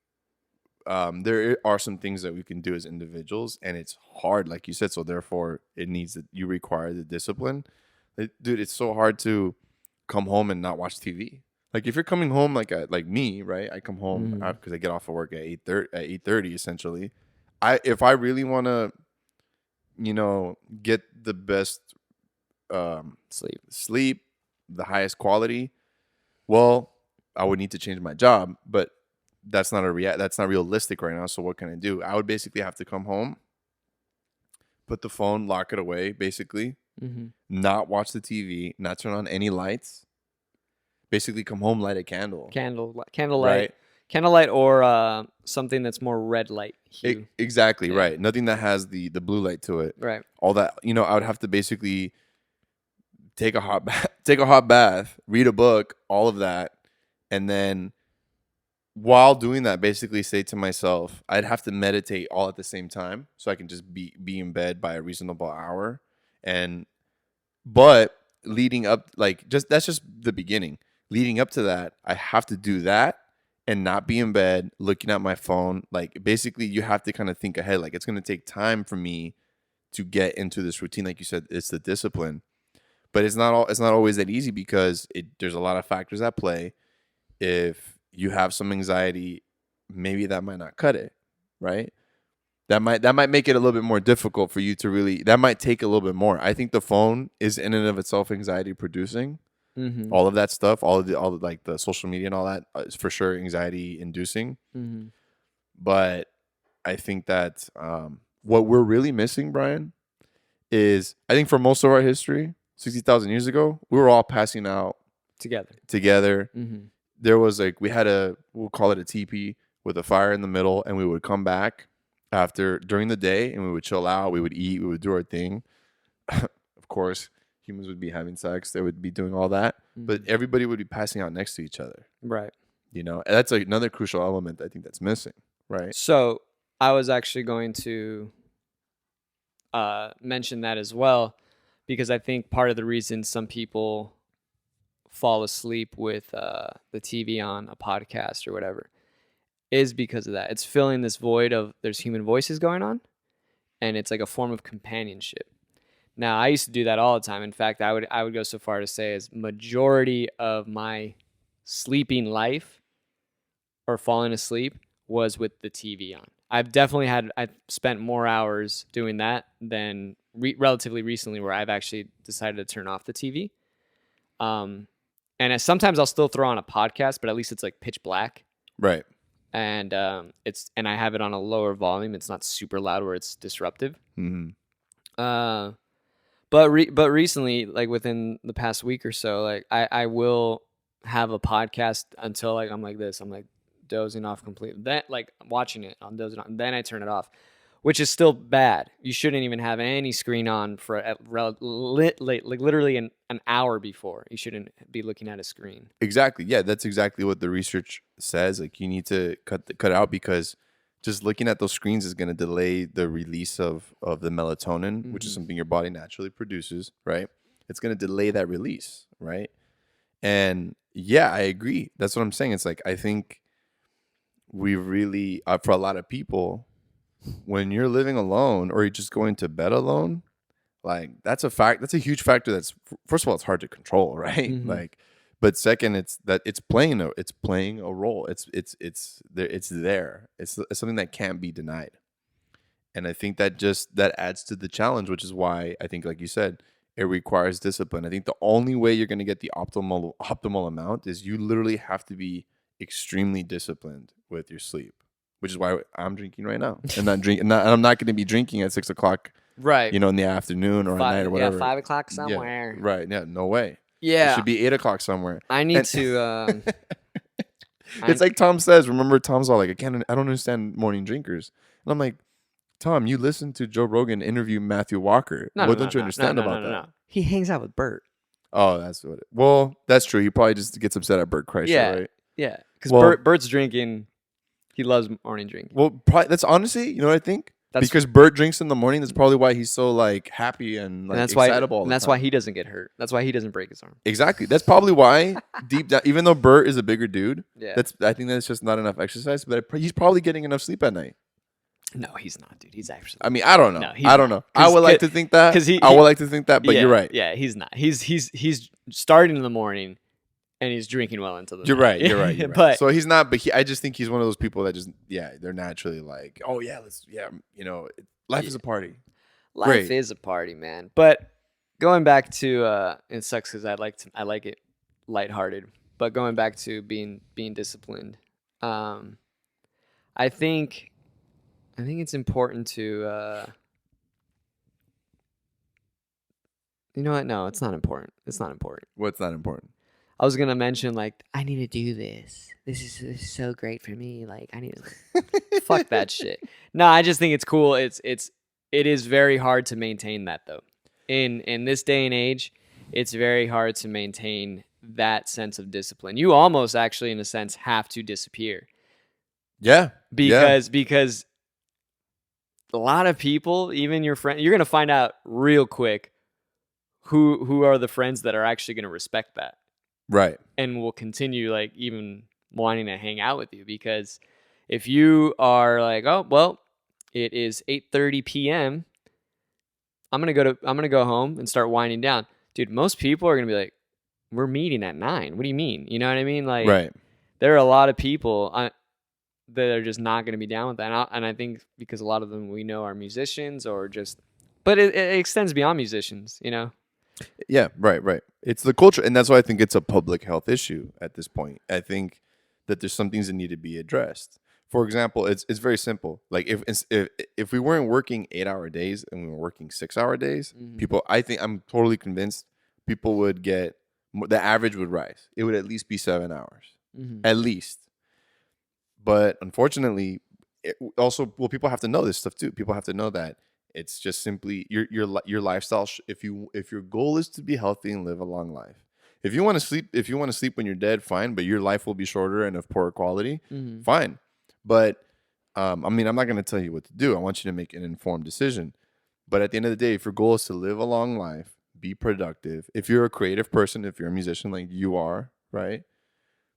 there are some things that we can do as individuals, and it's hard, like you said. So therefore, you require the discipline. Dude, it's so hard to come home and not watch TV. Like if you're coming home like me, right? I come home because I get off of work at 8:30 essentially. If I really want to, get the best sleep, the highest quality, well, I would need to change my job, but that's not that's not realistic right now. So what can I do? I would basically have to come home, put the phone, lock it away, basically, not watch the TV, not turn on any lights. Basically, come home, light a candle. Candlelight. Candlelight or something that's more red light hue. Exactly, right. Nothing that has the blue light to it. Right. All that, I would have to basically take a hot bath, read a book, all of that, and then while doing that, basically say to myself, I'd have to meditate all at the same time, so I can just be in bed by a reasonable hour. But leading up, that's just the beginning. Leading up to that, I have to do that and not be in bed looking at my phone. Like basically, you have to kind of think ahead. Like it's going to take time for me to get into this routine. Like you said, it's the discipline, but it's not always that easy because there's a lot of factors at play. If you have some anxiety, maybe that might not cut it, right? That might make it a little bit more difficult for you to really. That might take a little bit more. I think the phone is in and of itself anxiety producing. All of that stuff, all of like the social media and all that is for sure anxiety inducing. But I think that what we're really missing, Brian, is I think for most of our history, 60,000 years ago, we were all passing out together. There was we'll call it a teepee with a fire in the middle, and we would come back during the day, and we would chill out, we would eat, we would do our thing. Of course, humans would be having sex, they would be doing all that, but everybody would be passing out next to each other. Right. And that's another crucial element I think that's missing, right? So I was actually going to mention that as well, because I think part of the reason some people fall asleep with the TV on a podcast or whatever is because of that. It's filling this void of there's human voices going on, and it's like a form of companionship. Now, I used to do that all the time. In fact, I would go so far to say as majority of my sleeping life or falling asleep was with the TV on. I've spent more hours doing that than relatively recently where I've actually decided to turn off the TV. And sometimes I'll still throw on a podcast, but at least it's like pitch black. Right. And and I have it on a lower volume. It's not super loud where it's disruptive. But recently, like within the past week or so, like I will have a podcast until like I'm like this. I'm like dozing off completely. Then like watching it, I'm dozing off, and then I turn it off, which is still bad. You shouldn't even have any screen on for literally an hour before. You shouldn't be looking at a screen. Exactly. Yeah, that's exactly what the research says. Like you need to cut out because just looking at those screens is going to delay the release of the melatonin, which is something your body naturally produces, right? It's going to delay that release, right? And yeah, I agree. That's what I'm saying. It's like I think we really, for a lot of people, when you're living alone or you're just going to bed alone, like that's a fact. That's a huge factor. That's first of all, it's hard to control, right? Like, but second, it's playing a role. It's there. It's something that can't be denied. And I think that adds to the challenge, which is why I think, like you said, it requires discipline. I think the only way you're going to get the optimal amount is you literally have to be extremely disciplined with your sleep, which is why I'm drinking right now, and I'm not going to be drinking at 6 o'clock, Right. in the afternoon or at night or whatever. Yeah, 5 o'clock somewhere. Yeah, right. Yeah, no way. Yeah. It should be 8 o'clock somewhere. I need to. It's like Tom says. Remember, Tom's all like, I don't understand morning drinkers, and I'm like, Tom, you listened to Joe Rogan interview Matthew Walker. What don't you understand about that? No. He hangs out with Bert. Oh, that's what. Well, that's true. He probably just gets upset at Bert Kreischer, right? Yeah, because Bert's drinking. He loves morning drinking. Well, probably, that's honestly, you know what I think? Because Bert drinks in the morning. That's probably why he's so like happy and like excitable. And that's why he doesn't get hurt. That's why he doesn't break his arm. Exactly. That's probably why deep down, even though Bert is a bigger dude, yeah, I think that's just not enough exercise. But he's probably getting enough sleep at night. No, he's not, dude. He's actually. I mean, I don't know. No, I don't know. I would like to think that. I would like to think that, but yeah, you're right. Yeah, he's not. He's starting in the morning, and he's drinking well into the night. You're right. You're right. But so he's not. But I just think he's one of those people that just they're naturally like, oh yeah, life is a party. Life is a party, man. But going back to it sucks because I like it lighthearted. But going back to being disciplined, I think it's important to you know what? No, it's not important. It's not important. What's not important? I was gonna mention like I need to do this. This is so great for me. Like I need to fuck that shit. No, I just think it's cool. It is very hard to maintain that though. In this day and age, it's very hard to maintain that sense of discipline. You almost actually, in a sense, have to disappear. Yeah. Because a lot of people, even your friend, you're gonna find out real quick who are the friends that are actually gonna respect that. Right. And will continue like even wanting to hang out with you, because if you are like, oh well, it is 8:30 p.m. I'm gonna go home and start winding down, dude. Most people are gonna be like, we're meeting at 9. What do you mean? You know what I mean? Like, right. There are a lot of people that are just not gonna be down with that, and I think because a lot of them we know are musicians or just, but it extends beyond musicians, you know. Yeah, right. It's the culture, and that's why I think it's a public health issue at this point. I think that there's some things that need to be addressed. For example, it's very simple. Like if we weren't working 8-hour days and we were working 6-hour days, I'm totally convinced people would get, the average would rise. It would at least be 7 hours, at least. But unfortunately, people have to know this stuff too. People have to know that it's just simply your lifestyle. If your goal is to be healthy and live a long life, if you want to sleep when you're dead, fine. But your life will be shorter and of poorer quality, fine. But I mean, I'm not going to tell you what to do. I want you to make an informed decision. But at the end of the day, if your goal is to live a long life, be productive. If you're a creative person, if you're a musician, like you are, right?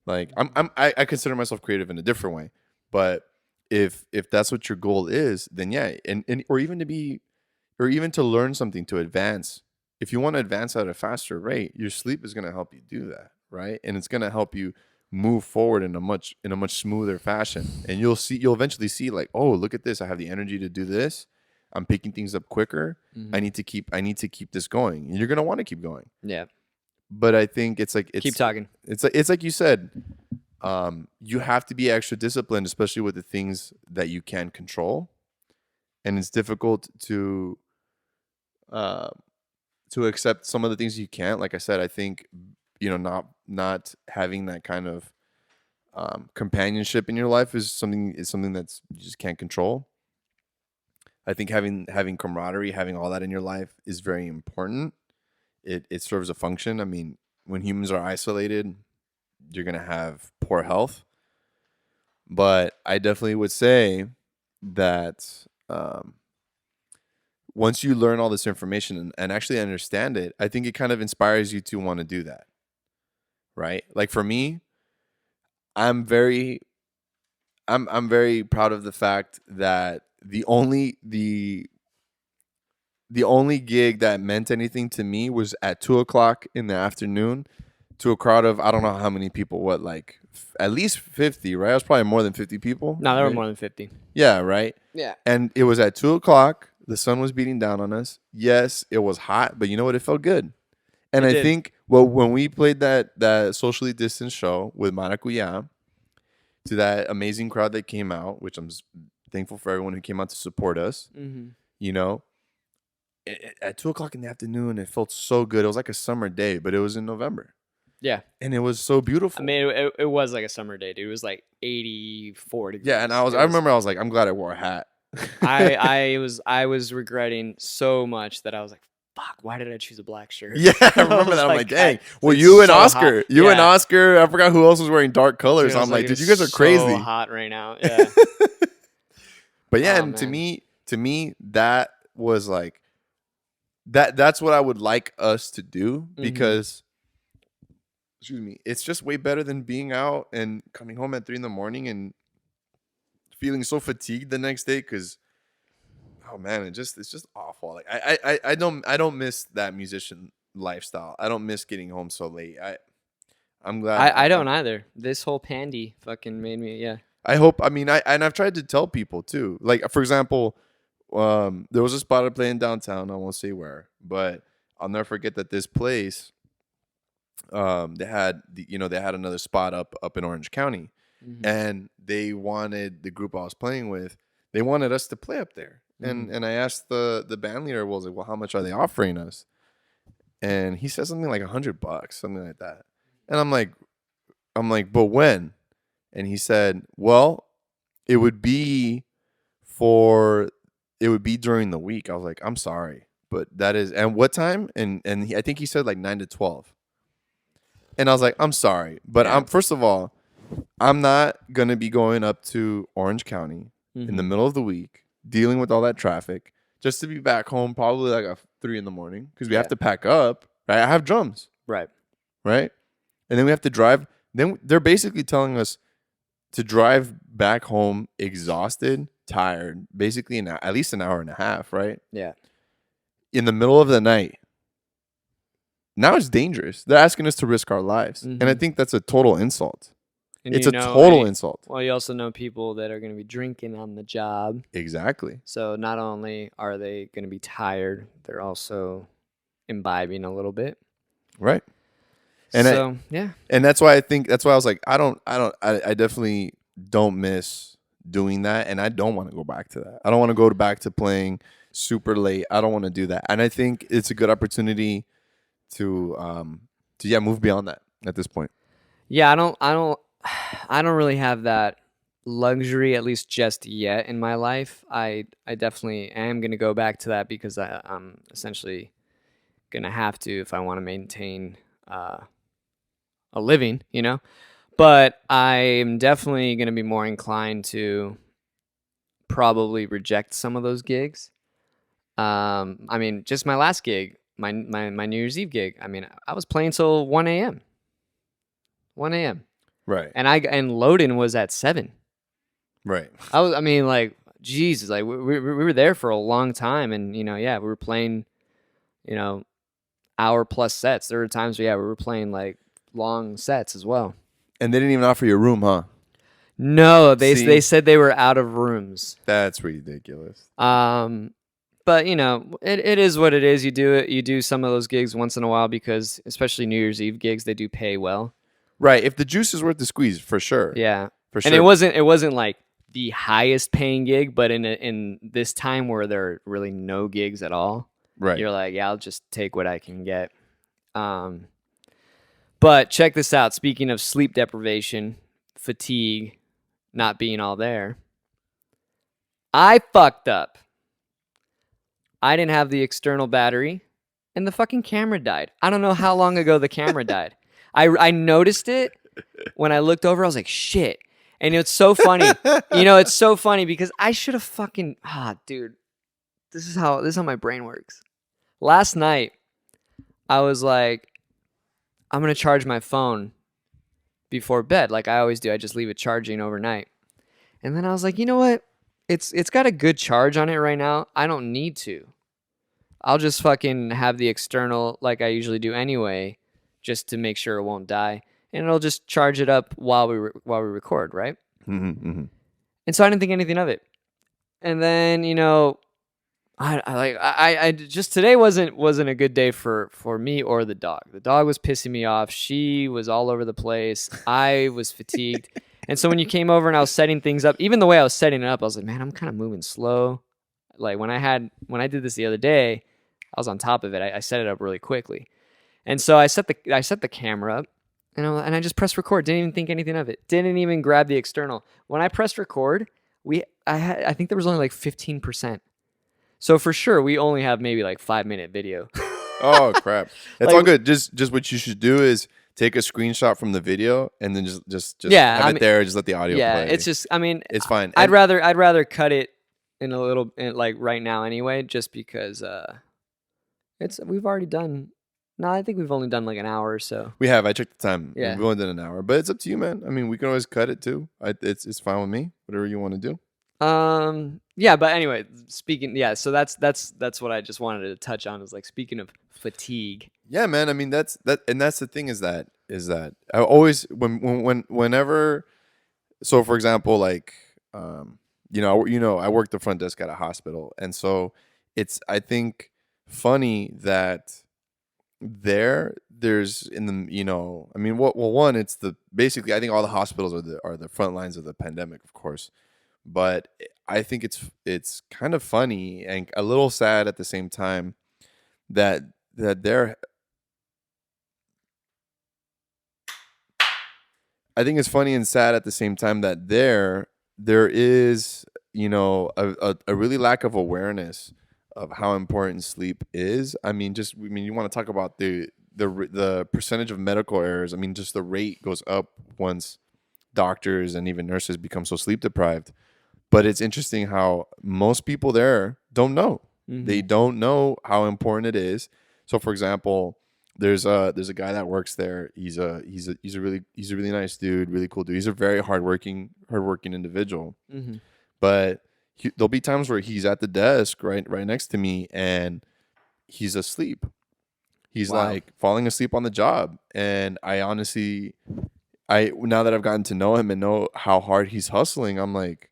Like I consider myself creative in a different way. But if that's what your goal is, then yeah, and or even to learn something, to advance. If you want to advance at a faster rate, your sleep is going to help you do that, right? And it's going to help you move forward in a much smoother fashion. And you'll eventually see like, oh, look at this. I have the energy to do this. I'm picking things up quicker. I need to keep this going. And you're going to want to keep going. Yeah. But I think it's keep talking. It's like you said, you have to be extra disciplined, especially with the things that you can control. And it's difficult to accept some of the things you can't. Like I said, I think, not having that kind of companionship in your life is something that's you just can't control. I think having camaraderie, having all that in your life is very important. It serves a function. I mean, when humans are isolated, you're going to have poor health. But I definitely would say that once you learn all this information and actually understand it, I think it kind of inspires you to want to do that. Right? Like for me, I'm very proud of the fact that the only gig that meant anything to me was at 2:00 in the afternoon to a crowd of, I don't know how many people, at least 50, right? It was probably more than 50 people. No, there were more than 50. Yeah, right? Yeah. And it was at 2:00. The sun was beating down on us. Yes, it was hot, but you know what? It felt good. And It I did. think, well, when we played that socially distanced show with Maracuya, to that amazing crowd that came out, which I'm thankful for everyone who came out to support us, you know, at 2:00 in the afternoon, it felt so good. It was like a summer day, but it was in November. Yeah. And it was so beautiful. I mean, it was like a summer day, dude. It was like 84 degrees. Yeah, and I remember I was like, I'm glad I wore a hat. I was regretting so much that I was like, fuck, why did I choose a black shirt? Yeah, I remember was that. I'm like, dang. Well, it's you and so Oscar. hot. You and Yeah. Oscar. I forgot who else was wearing dark colors. Dude, I I'm was like, it dude, you was guys are crazy. so hot right now. Yeah. But yeah, Oh, and to man. me, that was like that's what I would like us to do because excuse me, it's just way better than being out and coming home at 3 a.m. and feeling so fatigued the next day because oh man, it's just awful. Like I don't miss that musician lifestyle. I don't miss getting home so late. I'm glad. I don't either. This whole pandy fucking made me, yeah. I hope. I mean, I've tried to tell people too. Like for example, there was a spot I played in downtown. I won't say where, but I'll never forget that this place. They had they had another spot up in Orange County, and they wanted the group I was playing with. They wanted us to play up there, and I asked the band leader, was like, well, how much are they offering us? And he said something like $100, something like that. And I'm like, but when? And he said, well, it would be during the week. I was like, I'm sorry, but that is, and what time? And I think he said like 9 to 12. And I was like, I'm sorry, but Yeah. first of all, I'm not going to be going up to Orange County in the middle of the week, dealing with all that traffic, just to be back home probably like 3 a.m. because we have to pack up, right? I have drums. Right. Right? And then we have to drive. Then they're basically telling us to drive back home exhausted, tired, basically at least an hour and a half, right? Yeah. In the middle of the night. Now it's dangerous. They're asking us to risk our lives. And I think that's a total insult. And it's a total insult. Well, you also know people that are going to be drinking on the job. Exactly. So not only are they going to be tired, they're also imbibing a little bit. Right. And yeah. And that's why I was like, I definitely don't miss doing that. And I don't want to go back to that. I don't want to go back to playing super late. I don't want to do that. And I think it's a good opportunity to move beyond that at this point. Yeah, I don't really have that luxury, at least just yet in my life. I definitely am going to go back to that because I'm essentially going to have to if I want to maintain a living, you know? But I'm definitely going to be more inclined to probably reject some of those gigs. I mean, just my last gig, my New Year's Eve gig, I mean, I was playing till 1 a.m. 1 a.m. Right. And loading was at 7. Right. Like, Jesus, like we were there for a long time, and we were playing, hour plus sets. There were times where we were playing like long sets as well. And they didn't even offer you a room, huh? No, they said they were out of rooms. That's ridiculous. But it is what it is. You do some of those gigs once in a while because especially New Year's Eve gigs, they do pay well. Right. If the juice is worth the squeeze, for sure. Yeah. For sure. And it wasn't like the highest paying gig, but in this time where there are really no gigs at all, right, you're like, yeah, I'll just take what I can get. But check this out. Speaking of sleep deprivation, fatigue, not being all there, I fucked up. I didn't have the external battery, and the fucking camera died. I don't know how long ago the camera died. I noticed it when I looked over. I was like, shit. And it's so funny. It's so funny because I should have fucking dude. This is how my brain works. Last night, I was like, I'm gonna charge my phone before bed, like I always do. I just leave it charging overnight. And then I was like, you know what? It's got a good charge on it right now. I don't need to. I'll just fucking have the external like I usually do anyway, just to make sure it won't die. And it'll just charge it up while we record, right? And so I didn't think anything of it. And then, I just today wasn't a good day for me or the dog. The dog was pissing me off. She was all over the place. I was fatigued. And so when you came over and I was setting things up, even the way I was setting it up, I was like, man, I'm kind of moving slow. Like when I did this the other day, I was on top of it. I set it up really quickly. And so I set the camera up and I just pressed record. Didn't even think anything of it. Didn't even grab the external. When I pressed record, I think there was only like 15%. So for sure, we only have maybe like 5-minute video. Oh crap! It's Like- all good. Just what you should do is take a screenshot from the video and then just Yeah, have I it mean- there. Just let the audio Yeah, play. it's just. I mean, It's fine. I'd And- rather cut it in a little like right now anyway, just because we've already done. No, I think we've only done like an hour or so. We have. I checked the time. Yeah. We've only done an hour, but it's up to you, man. I mean, we can always cut it too. It's fine with me. Whatever you want to do. Yeah, but anyway, speaking. Yeah, so that's what I just wanted to touch on. Is like speaking of fatigue. Yeah, man. I mean, that's the thing is that I always whenever. So, for example, like, I work the front desk at a hospital, and so it's I think funny that there's in the I mean, well, one, it's basically I think all the hospitals are the front lines of the pandemic, of course, but I think it's kind of funny and a little sad at the same time that they're. I think it's funny and sad at the same time that there is a really lack of awareness of how important sleep is. I mean, you want to talk about the percentage of medical errors. I mean, just the rate goes up once doctors and even nurses become so sleep deprived. But it's interesting how most people there don't know. Mm-hmm. They don't know how important it is. So, for example, there's a guy that works there. He's a really nice dude, really cool dude. He's a very hardworking individual. Mm-hmm. But there'll be times where he's at the desk right next to me, and he's asleep. He's Wow. like falling asleep on the job. And I honestly, now that I've gotten to know him and know how hard he's hustling, I'm like,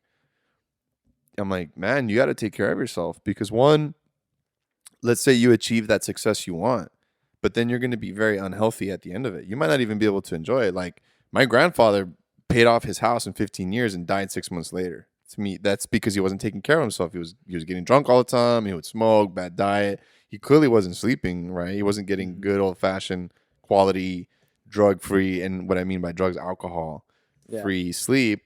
man, you got to take care of yourself, because one, let's say you achieve that success you want, but then you're going to be very unhealthy at the end of it. You might not even be able to enjoy it. Like my grandfather paid off his house in 15 years and died 6 months later. To me, that's because he wasn't taking care of himself. He was getting drunk all the time. He would smoke, bad diet. He clearly wasn't sleeping, right? He wasn't getting good old fashioned quality drug free, and what I mean by drugs, alcohol free sleep.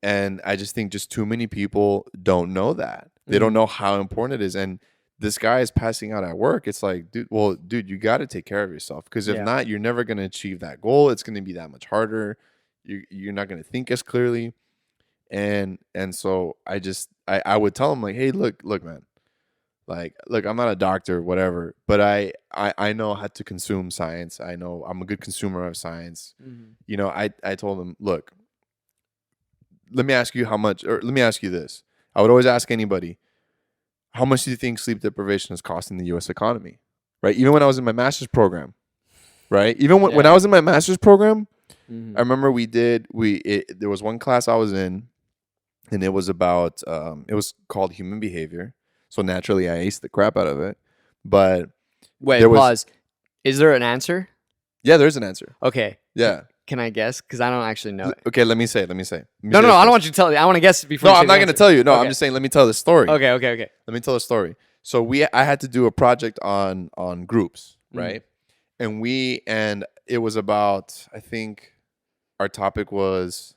And I just think just too many people don't know that. They don't know how important it is. And this guy is passing out at work. It's like, dude, you got to take care of yourself, because if not, you're never going to achieve that goal. It's going to be that much harder. You're not going to think as clearly. And so I would tell him, like, hey, look, man, like, look, I'm not a doctor, whatever, but I know how to consume science. I know I'm a good consumer of science. Mm-hmm. I told him, look, let me ask you this. I would always ask anybody, how much do you think sleep deprivation is costing the U.S. economy? Right? Even when I was in my master's program, right? Even when I was in my master's program, I remember there was one class I was in, and it was about, it was called human behavior. So naturally I aced the crap out of it. But Wait, pause. Is there an answer? Yeah, there's an answer. Okay. Yeah. Can I guess? Because I don't actually know it. Okay, let me say. No, I don't want you to tell me. I want to guess before. No, you say I'm not going to tell you. No, Okay. I'm just saying, let me tell the story. Okay. Let me tell the story. So I had to do a project on groups, right? And it was about, I think our topic was,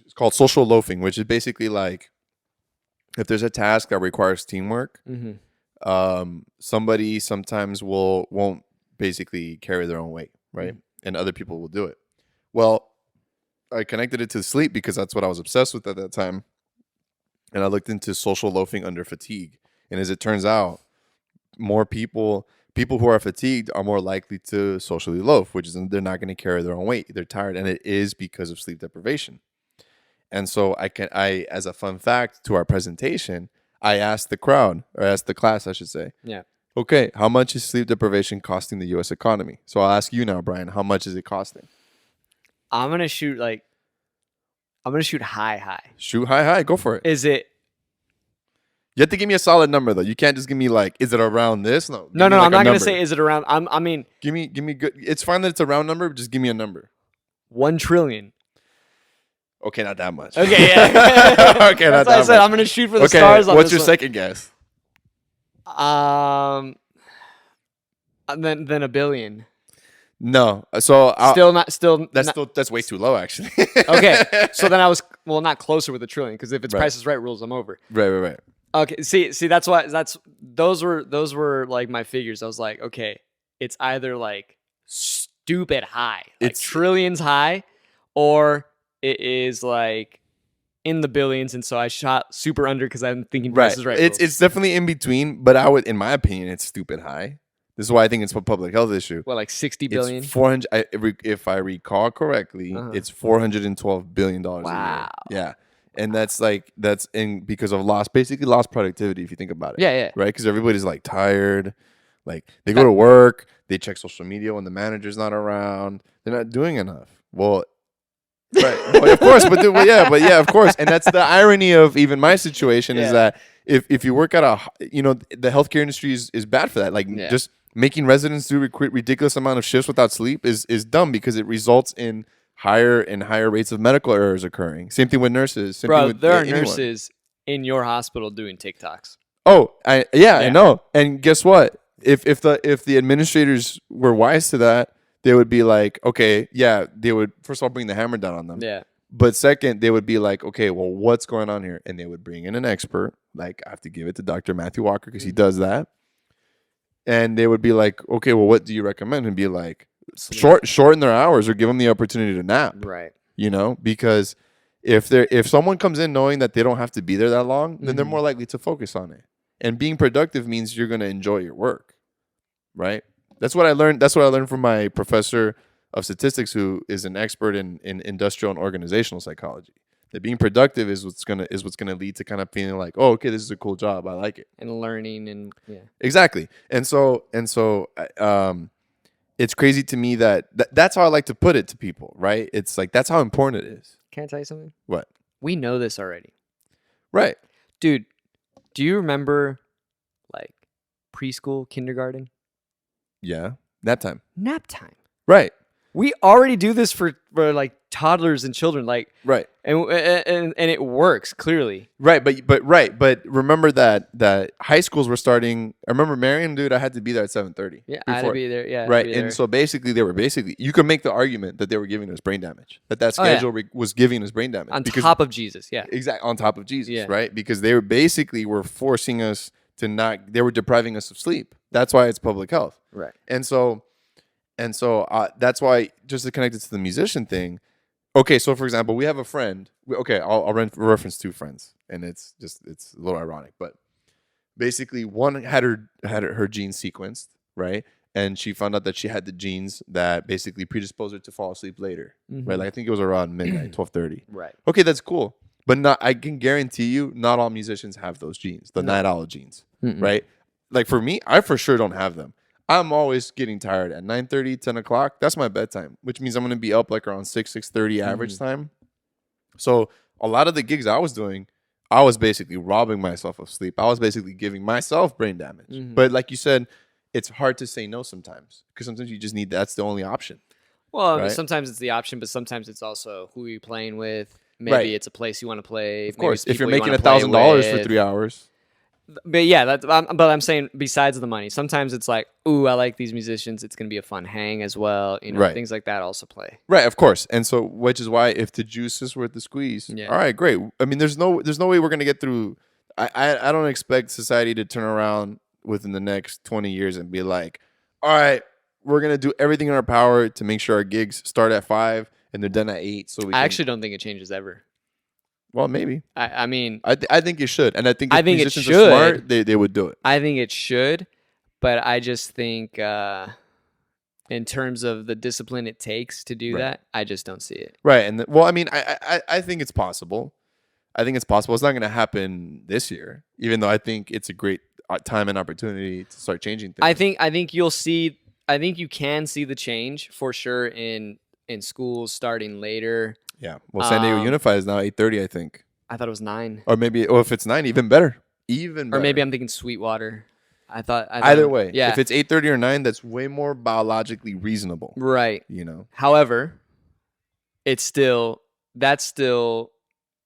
it's called social loafing, which is basically like, if there's a task that requires teamwork, somebody sometimes won't basically carry their own weight, right? And other people will do it. Well, I connected it to sleep because that's what I was obsessed with at that time. And I looked into social loafing under fatigue. And as it turns out, more people who are fatigued are more likely to socially loaf, which is they're not going to carry their own weight. They're tired, and it is because of sleep deprivation. And so as a fun fact to our presentation, I asked the class, I should say. Yeah. Okay, how much is sleep deprivation costing the U.S. economy? So I'll ask you now, Brian, how much is it costing? I'm gonna shoot high. Shoot high, go for it. Is it You have to give me a solid number though. You can't just give me like, is it around this? No. No, give me I'm like not a gonna number. say is it around. I mean, Give me good. It's fine that it's a round number, but just give me a number. 1 trillion. Okay, not that much. Okay, yeah. Okay, That's not why I that said much. I'm gonna shoot for the Okay, stars on what's this your one. second guess? Then $1 billion. No. So That's way too low actually. okay. So then I was not closer with $1 trillion because if it's Right. Price is Right rules, I'm over. Right. Okay. See, that's why those were like my figures. I was like, okay, it's either like stupid high, like It's- trillions high, or it is like in the billions, and so I shot super under because I'm thinking Price is Right. It's rules. it's definitely in between, but I would, in my opinion, it's stupid high. This is why I think it's a public health issue. what, like 60 billion. It's 400. If I recall correctly, it's $412 billion a year. Wow. Yeah, and that's because of lost productivity. If you think about it, Yeah. right? Because everybody's like tired, like they go to work, they check social media when the manager's not around. They're not doing enough. Well, right, well, of course, but of course, and that's the irony of even my situation is that if you work at the healthcare industry is bad for that. Like just making residents do ridiculous amount of shifts without sleep is dumb because it results in higher rates of medical errors occurring. Same thing with nurses. Same thing Bro, with there are anyone. nurses in your hospital doing TikToks. Oh, I know. And guess what? If the administrators were wise to that, they would be like, okay, yeah, they would first of all bring the hammer down on them. Yeah. But second, they would be like, okay, well, what's going on here? And they would bring in an expert. Like, I have to give it to Dr. Matthew Walker because he does that. And they would be like, okay, well, what do you recommend? And be like, shorten their hours or give them the opportunity to nap. Right. You know, because if someone comes in knowing that they don't have to be there that long, then they're more likely to focus on it. And being productive means you're going to enjoy your work, right? That's what I learned. That's what I learned from my professor of statistics, who is an expert in industrial and organizational psychology. That being productive is what's gonna lead to kind of feeling like, oh, okay, this is a cool job. I like it. And learning and Exactly. And so it's crazy to me that's how I like to put it to people, right? It's like that's how important it is. Can I tell you something? What? We know this already. Right. Dude, do you remember like preschool, kindergarten? Yeah. Nap time. Nap time. Right. We already do this for like toddlers and children, like Right. and it works clearly. Right, but remember that high schools were starting. I remember Marion, dude. I had to be there at 7:30. Yeah, I had to be there. Yeah, right. And so basically, you could make the argument that they were giving us brain damage. That schedule was giving us brain damage on top of Jesus. Yeah, exactly, on top of Jesus. Yeah. Right, because they were forcing us to not. They were depriving us of sleep. That's why it's public health. Right. And so that's why, just to connect it to the musician thing. Okay, so for example, we have a friend. Okay, I'll reference two friends, and it's a little ironic, but basically, one had her genes sequenced, right, and she found out that she had the genes that basically predispose her to fall asleep later, right? Like I think it was around midnight, 12:30. Right. Okay, that's cool, but I can guarantee you, not all musicians have those genes, the night owl genes, right? Like for me, I for sure don't have them. I'm always getting tired at 9:30, 10 o'clock. That's my bedtime, which means I'm going to be up like around 6:30 average time. So a lot of the gigs I was doing, I was basically robbing myself of sleep. I was basically giving myself brain damage. But like you said, it's hard to say no sometimes because sometimes you just that's the only option. Well, right? Sometimes it's the option, but sometimes it's also who you're playing with. Maybe it's a place you want to play. Of course, if you're making $1,000 for 3 hours. But yeah, but I'm saying besides the money, sometimes it's like, ooh, I like these musicians. It's gonna be a fun hang as well. You know, Right. things like that also play. Right, of course. And so, which is why if the juice is worth the squeeze, Yeah. all right, great. I mean, there's no way we're gonna get through. I don't expect society to turn around within the next 20 years and be like, all right, we're gonna do everything in our power to make sure our gigs start at 5 and they're done at 8. So I actually don't think it changes ever. Well, maybe. I mean, I think it should, and I think if I think it musicians are should. smart, they would do it. I think it should, but I just think in terms of the discipline it takes to do that, I just don't see it. Right, and well, I mean, I think it's possible. I think it's possible. It's not going to happen this year, even though I think it's a great time and opportunity to start changing things. I think you'll see. I think you can see the change for sure in schools starting later. Yeah. Well, San Diego Unified is now 8:30, I think. I thought it was 9. Or maybe, if it's 9, even better. Even Or better. maybe I'm thinking Sweetwater. I thought Either way, yeah. if it's 8:30 or 9, that's way more biologically reasonable. Right. You know. However, that's still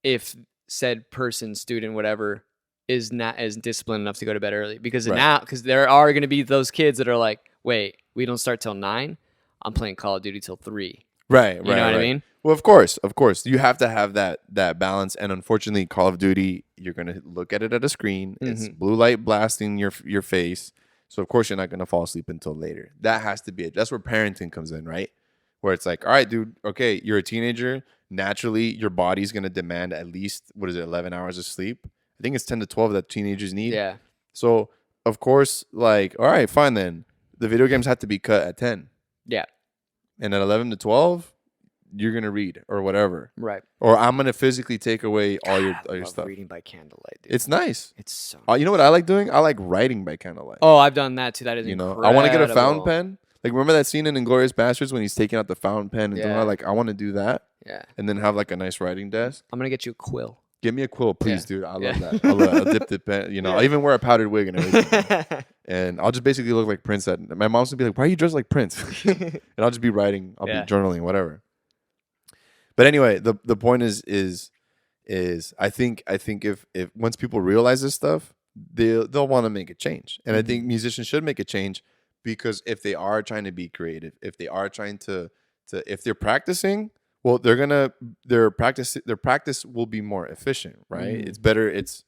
if said person, student, whatever, is not as disciplined enough to go to bed early. Because Right. because there are going to be those kids that are like, wait, we don't start till 9. I'm playing Call of Duty till 3. Right. You know Right. what I Right. mean? Well, of course, you have to have that balance. And unfortunately, Call of Duty, you're gonna look at it at a screen. It's blue light blasting your face, so of course you're not gonna fall asleep until later. That has to be it. That's where parenting comes in, right? Where it's like, all right, dude, okay, you're a teenager. Naturally, your body's gonna demand at least 11 hours of sleep. I think it's 10 to 12 that teenagers need. Yeah. So of course, like, all right, fine then. The video games have to be cut at 10, Yeah. and at 11 to 12. You're gonna read or whatever, Right. or I'm gonna physically take away all your I love stuff. reading by candlelight, dude. It's nice. It's so You know what I like doing? I like writing by candlelight. Oh, I've done that too. That is You know, incredible. I want to get a fountain pen. Like, remember that scene in Inglourious Basterds when he's taking out the fountain pen and doing Yeah. that? Like, I want to do that, Yeah. and then have like a nice writing desk. I'm gonna get you a quill. Give me a quill, please, Yeah. dude. I love Yeah. that. I love a dipped pen. You know, I'll even wear a powdered wig and everything. Yeah. And I'll just basically look like Prince. My mom's gonna be like, "Why are you dressed like Prince?" And I'll just be writing. I'll Yeah. be journaling, whatever. But anyway, the point is I think if once people realize this stuff, they'll want to make a change. And I think musicians should make a change, because if they are trying to be creative, if they are trying to if they're practicing, well, their practice will be more efficient, right? It's better. It's,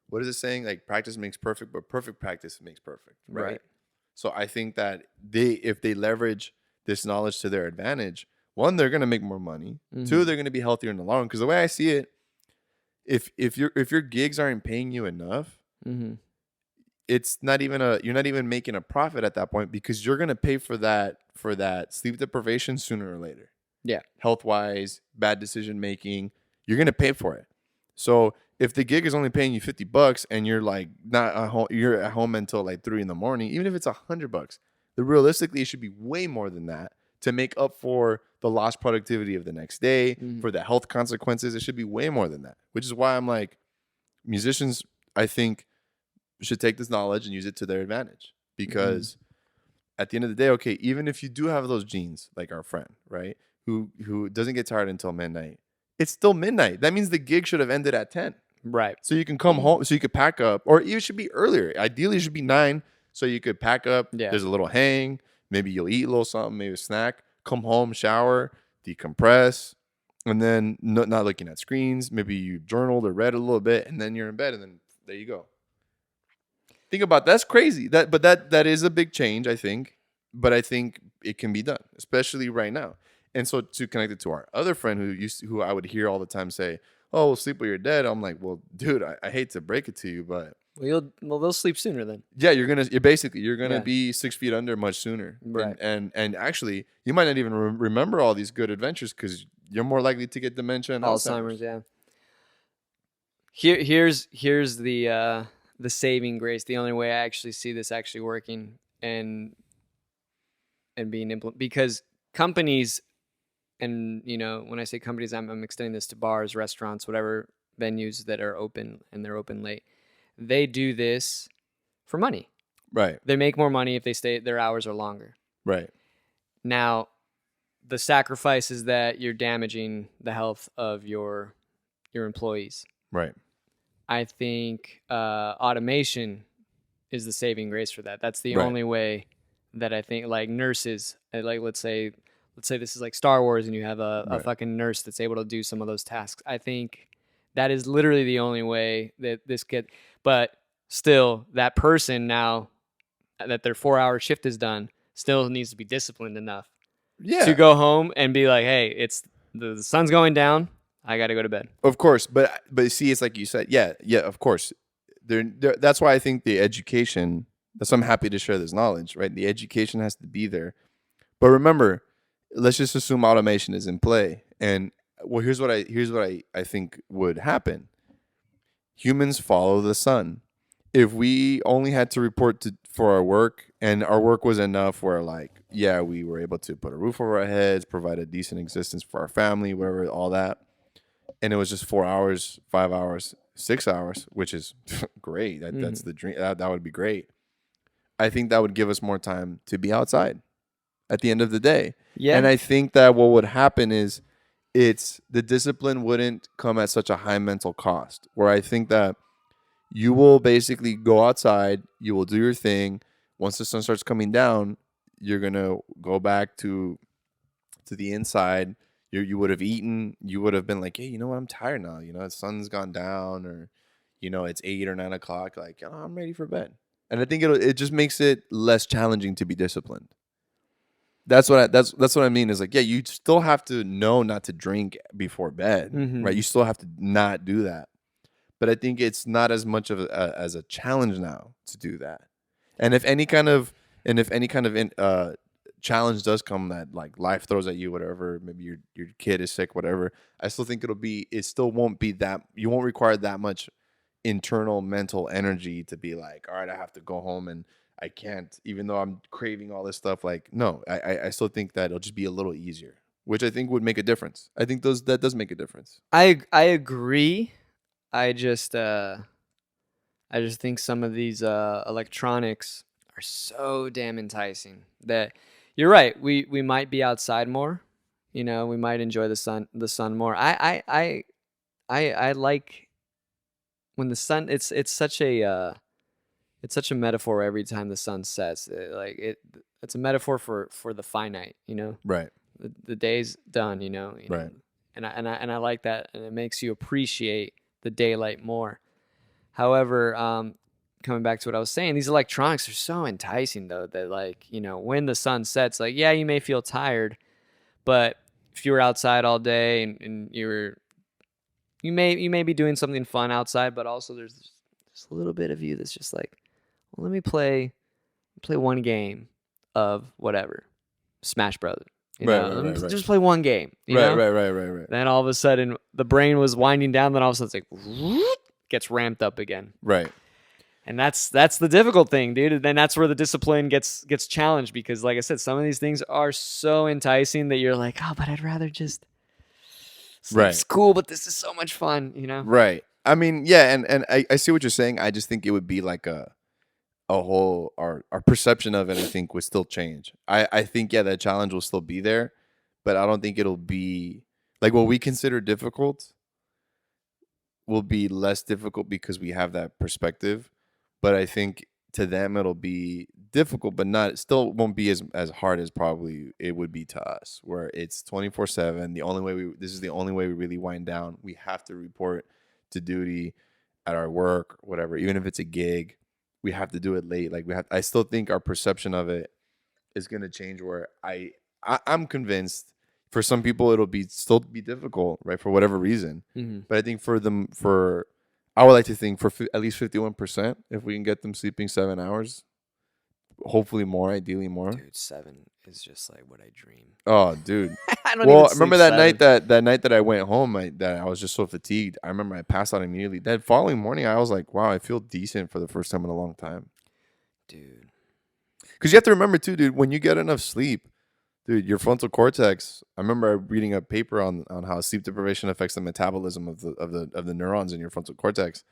what is it saying? Like, practice makes perfect, but perfect practice makes perfect, right? Right. So I think that if they leverage this knowledge to their advantage, one, they're gonna make more money. Two, they're gonna be healthier in the long run. Because the way I see it, if your gigs aren't paying you enough, it's not even you're not even making a profit at that point, because you're gonna pay for that sleep deprivation sooner or later. Yeah. Health wise, bad decision making, you're gonna pay for it. So if the gig is only paying you $50 and you're like not at home, you're at home until like 3 a.m, even if it's $100, realistically it should be way more than that to make up for the lost productivity of the next day, for the health consequences. It should be way more than that, which is why I'm like, musicians, I think, should take this knowledge and use it to their advantage. Because at the end of the day, okay, even if you do have those genes, like our friend, right, who doesn't get tired until midnight, it's still midnight. That means the gig should have ended at 10. Right. So you can come home, so you could pack up, or it should be earlier. Ideally, it should be 9, so you could pack up. Yeah. There's a little hang. Maybe you'll eat a little something, maybe a snack. Come home, shower, decompress, and then not looking at screens. Maybe you journaled or read a little bit, and then you're in bed, and then there you go. Think about that's crazy. That is a big change, I think. But I think it can be done, especially right now. And so to connect it to our other friend who I would hear all the time say, "Oh, we'll sleep when you're dead." I'm like, well, dude, I hate to break it to you, but Well, they'll sleep sooner then. yeah, you're gonna be 6 feet under much sooner, Right. And actually, you might not even remember all these good adventures, because you're more likely to get dementia and Alzheimer's, yeah. Here's the saving grace. The only way I actually see this actually working and being implemented, because companies, and when I say companies, I'm extending this to bars, restaurants, whatever venues that are open and they're open late. They do this for money. Right. They make more money if their hours are longer. Right. Now, the sacrifice is that you're damaging the health of your employees. Right. I think automation is the saving grace for that. That's the Right. only way that I think, like nurses, like let's say this is like Star Wars and you have a Right. fucking nurse that's able to do some of those tasks. I think that is literally the only way that but still, that person, now that their 4-hour shift is done, still needs to be disciplined enough to go home and be like, hey, it's the sun's going down. I got to go to bed. Of course, but see, it's like you said, yeah, of course. That's why I think the education. That's why I'm happy to share this knowledge, right? The education has to be there. But remember, let's just assume automation is in play. And well, here's what I think would happen. Humans follow the sun. If we only had to report for our work, and our work was enough where, like, yeah, we were able to put a roof over our heads, provide a decent existence for our family, whatever, all that. and it was just 4 hours, 5 hours, 6 hours, which is great. That's Mhm. the dream. That would be great. I think that would give us more time to be outside at the end of the day. And Yeah. I think that what would happen is it's the discipline wouldn't come at such a high mental cost. Where I think that you will basically go outside, you will do your thing. Once the sun starts coming down, you're gonna go back to the inside. You would have eaten. You would have been like, hey, you know what? I'm tired now. You know, the sun's gone down, or it's 8 or 9 o'clock. Like, oh, I'm ready for bed. And I think it just makes it less challenging to be disciplined. That's what I mean. Is like, yeah, you still have to know not to drink before bed, right? You Mhm. still have to not do that. But I think it's not as much of as a challenge now to do that. And if any kind of challenge does come that like life throws at you, whatever, maybe your kid is sick, whatever, I still think it still won't be that, you won't require that much internal mental energy to be like, all right, I have to go home and I can't, even though I'm craving all this stuff. Like, no, I still think that it'll just be a little easier, which I think would make a difference. I think that does make a difference. I agree. I just think some of these electronics are so damn enticing that you're right. We might be outside more. You know, we might enjoy the sun more. I like when the sun. It's such a metaphor every time the sun sets. It's a metaphor for the finite. You know, Right, the day's done. right, And I like that, and it makes you appreciate the daylight more. However, coming back to what I was saying, these electronics are so enticing though that when the sun sets, like yeah, you may feel tired, but if you were outside all day and you may be doing something fun outside, but also there's just a little bit of you that's just like, well, let me play one game of whatever, Smash Brothers. right, Let me right, right, just play one game. right, right, right, right, right, Then all of a sudden the brain was winding down. Then all of a sudden it's like gets ramped up again. right. And that's the difficult thing, dude. And then that's where the discipline gets challenged because, like I said, some of these things are so enticing that you're like, oh, but I'd rather just sleep's Right. cool, but this is so much fun. Right. I mean, yeah, and I see what you're saying. I just think it would be like a whole our perception of it, I think, would still change. I think, yeah, that challenge will still be there, but I don't think it'll be like what we consider difficult will be less difficult because we have that perspective. But I think to them it'll be difficult, but not, still won't be as hard as probably it would be to us, where it's 24/7. This is the only way we really wind down. We have to report to duty at our work, whatever, even if it's a gig, we have to do it late. Like I still think our perception of it is going to change, where I'm convinced for some people it'll still be difficult, right, for whatever reason. Mm-hmm. But I think I would like to think for at least 51%, if we can get them sleeping 7 hours, hopefully more, ideally more. Dude, 7 is just like what I dream. Oh, dude. I don't even Well, I sleep remember that night 7. that I went home, that I was just so fatigued. I remember I passed out immediately. That following morning, I was like, wow, I feel decent for the first time in a long time. Dude. Because you have to remember too, dude, when you get enough sleep, dude, your frontal cortex. I remember reading a paper on how sleep deprivation affects the metabolism of the neurons in your frontal cortex,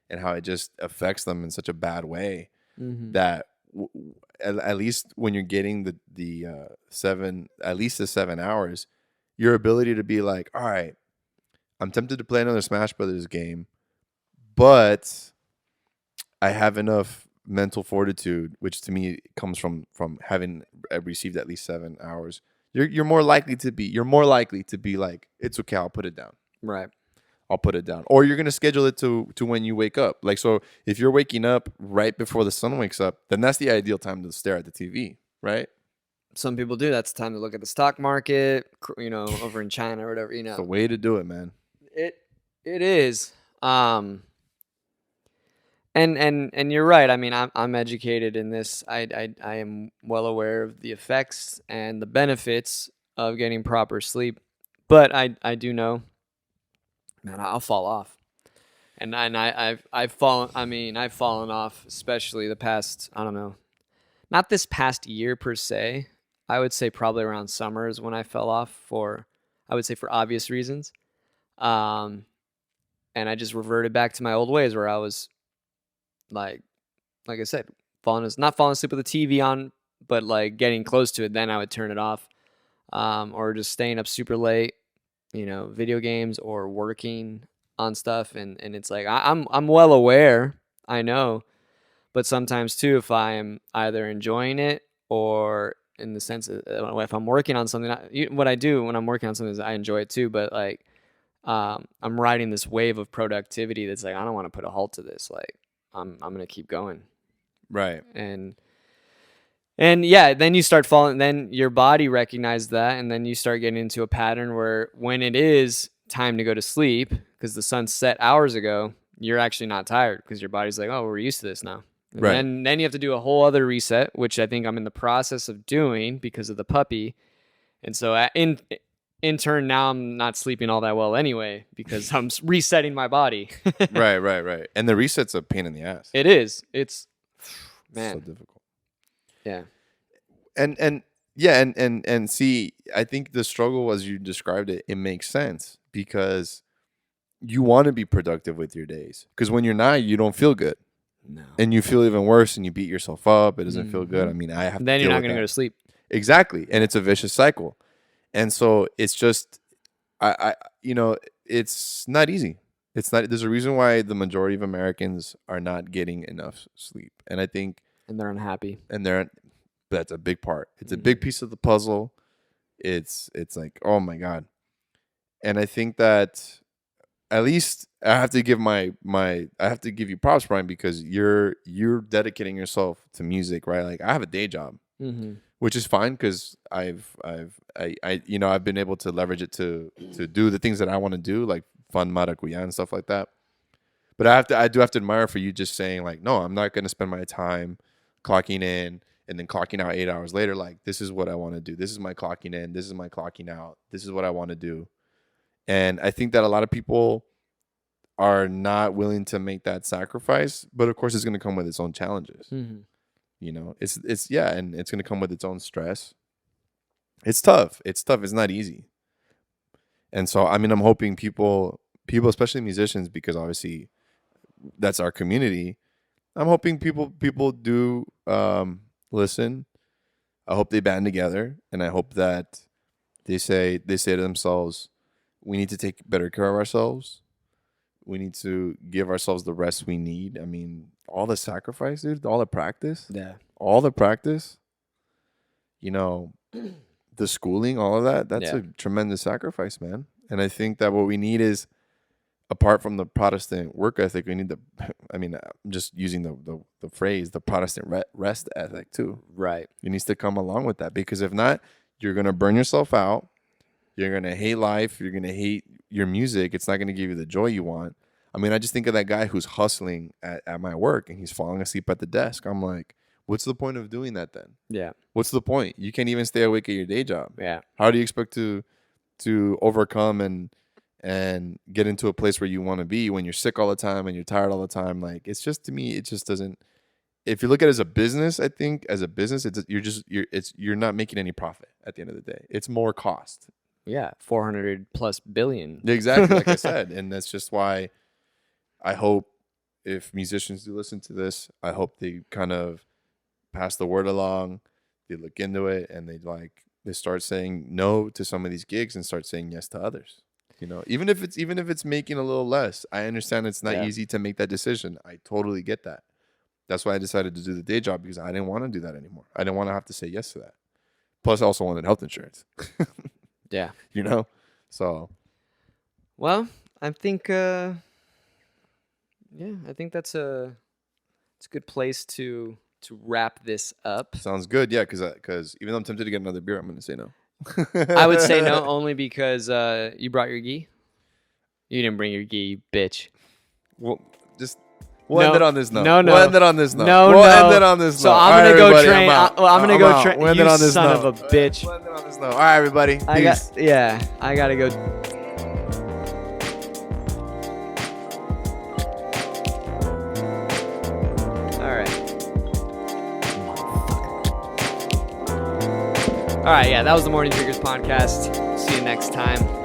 and how it just affects them in such a bad way Mm-hmm. that at least when you're getting the at least the 7 hours, your ability to be like, all right, I'm tempted to play another Smash Brothers game, but I have enough mental fortitude, which to me comes from having received at least 7 hours. You're more likely to be like, it's okay, I'll put it down. Right. I'll put it down. Or you're gonna schedule it to when you wake up. Like, so if you're waking up right before the sun wakes up, then that's the ideal time to stare at the TV, right? Some people do. That's the time to look at the stock market, over in China or whatever, It's the way to do it, man. It is. And you're right. I mean, I'm educated in this. I am well aware of the effects and the benefits of getting proper sleep. But I do know, man, I'll fall off. And I've fallen. I mean, I've fallen off, especially the past. I don't know, not this past year per se. I would say probably around summer is when I fell off I would say for obvious reasons. And I just reverted back to my old ways where I was like I said, not falling asleep with the TV on, but like getting close to it. Then I would turn it off, or just staying up super late, video games or working on stuff. And it's like I'm well aware, I know, but sometimes too, if I am either enjoying it or in the sense of if I'm working on something, what I do when I'm working on something is I enjoy it too, but like. I'm riding this wave of productivity that's like I don't want to put a halt to this. Like I'm gonna keep going. Right. And yeah, then you start falling. Then your body recognizes that, and then you start getting into a pattern where when it is time to go to sleep, because the sun set hours ago, you're actually not tired because your body's like, oh, we're used to this now. And Right. then you have to do a whole other reset, which I think I'm in the process of doing because of the puppy. And so in turn, now I'm not sleeping all that well anyway because I'm resetting my body. Right. And the reset's a pain in the ass. It is. It's man. So difficult. Yeah. And see, I think the struggle as you described it, it makes sense because you want to be productive with your days. Because when you're not, you don't feel good. No. And you feel even worse and you beat yourself up. It doesn't feel good. I mean, I have then to you're deal not with going to that. go to sleep. Exactly. And it's a vicious cycle. And so it's just it's not easy. It's not. There's a reason why the majority of Americans are not getting enough sleep. And I think And they're unhappy. That's a big part. It's a big piece of the puzzle. It's like, oh my God. And I think that at least I have to give I have to give you props, Brian, because you're dedicating yourself to music, right? Like I have a day job, which is fine because I've been able to leverage it to do the things that I want to do, like fun maracuya and stuff like that. But I do have to admire for you just saying like, no, I'm not going to spend my time clocking in and then clocking out 8 hours later. Like, this is what I want to do. This is my clocking in. This is my clocking out. This is what I want to do. And I think that a lot of people are not willing to make that sacrifice. But of course, it's going to come with its own challenges. It's and it's going to come with its own stress. It's tough. It's not easy. And so, I mean, I'm hoping people, especially musicians, because obviously that's our community. I'm hoping people do listen. I hope they band together, and I hope that they say to themselves, we need to take better care of ourselves. We need to give ourselves the rest we need. I mean, all the sacrifice, dude, all the practice. Yeah. All the practice. The schooling, all of that, that's a tremendous sacrifice, man. And I think that what we need is, apart from the Protestant work ethic, we need I'm just using the phrase, the Protestant rest ethic too. Right. It needs to come along with that, because if not, you're going to burn yourself out. You're going to hate life. You're going to hate your music. It's not going to give you the joy you want. I mean, I just think of that guy who's hustling at my work and he's falling asleep at the desk. I'm like, what's the point of doing that then? Yeah. What's the point? You can't even stay awake at your day job. Yeah. How do you expect to overcome and get into a place where you want to be when you're sick all the time and you're tired all the time? Like, it's just, to me, it just doesn't. If you look at it as a business, I think as a business, you're not making any profit at the end of the day. It's more cost. Yeah, 400 plus billion. Exactly, like I said. And that's just why I hope, if musicians do listen to this, I hope they kind of pass the word along, they look into it, and they start saying no to some of these gigs and start saying yes to others. Even if it's making a little less. I understand it's not easy to make that decision. I totally get that. That's why I decided to do the day job, because I didn't want to do that anymore. I didn't want to have to say yes to that. Plus, I also wanted health insurance. Yeah. So. Well, I think, I think it's a good place to wrap this up. Sounds good. Yeah, because even though I'm tempted to get another beer, I'm going to say no. I would say no, only because you brought your gi. You didn't bring your gi, you bitch. Well, we'll end it on this note. No. We'll end it on this note. No. We'll end it on this note. So I'm going to go train. I'm going to go train. We'll end it on this son note. of a bitch. We'll end it on this note. All right, everybody. Peace. I got to go. All right, yeah, that was the Morning Triggers podcast. See you next time.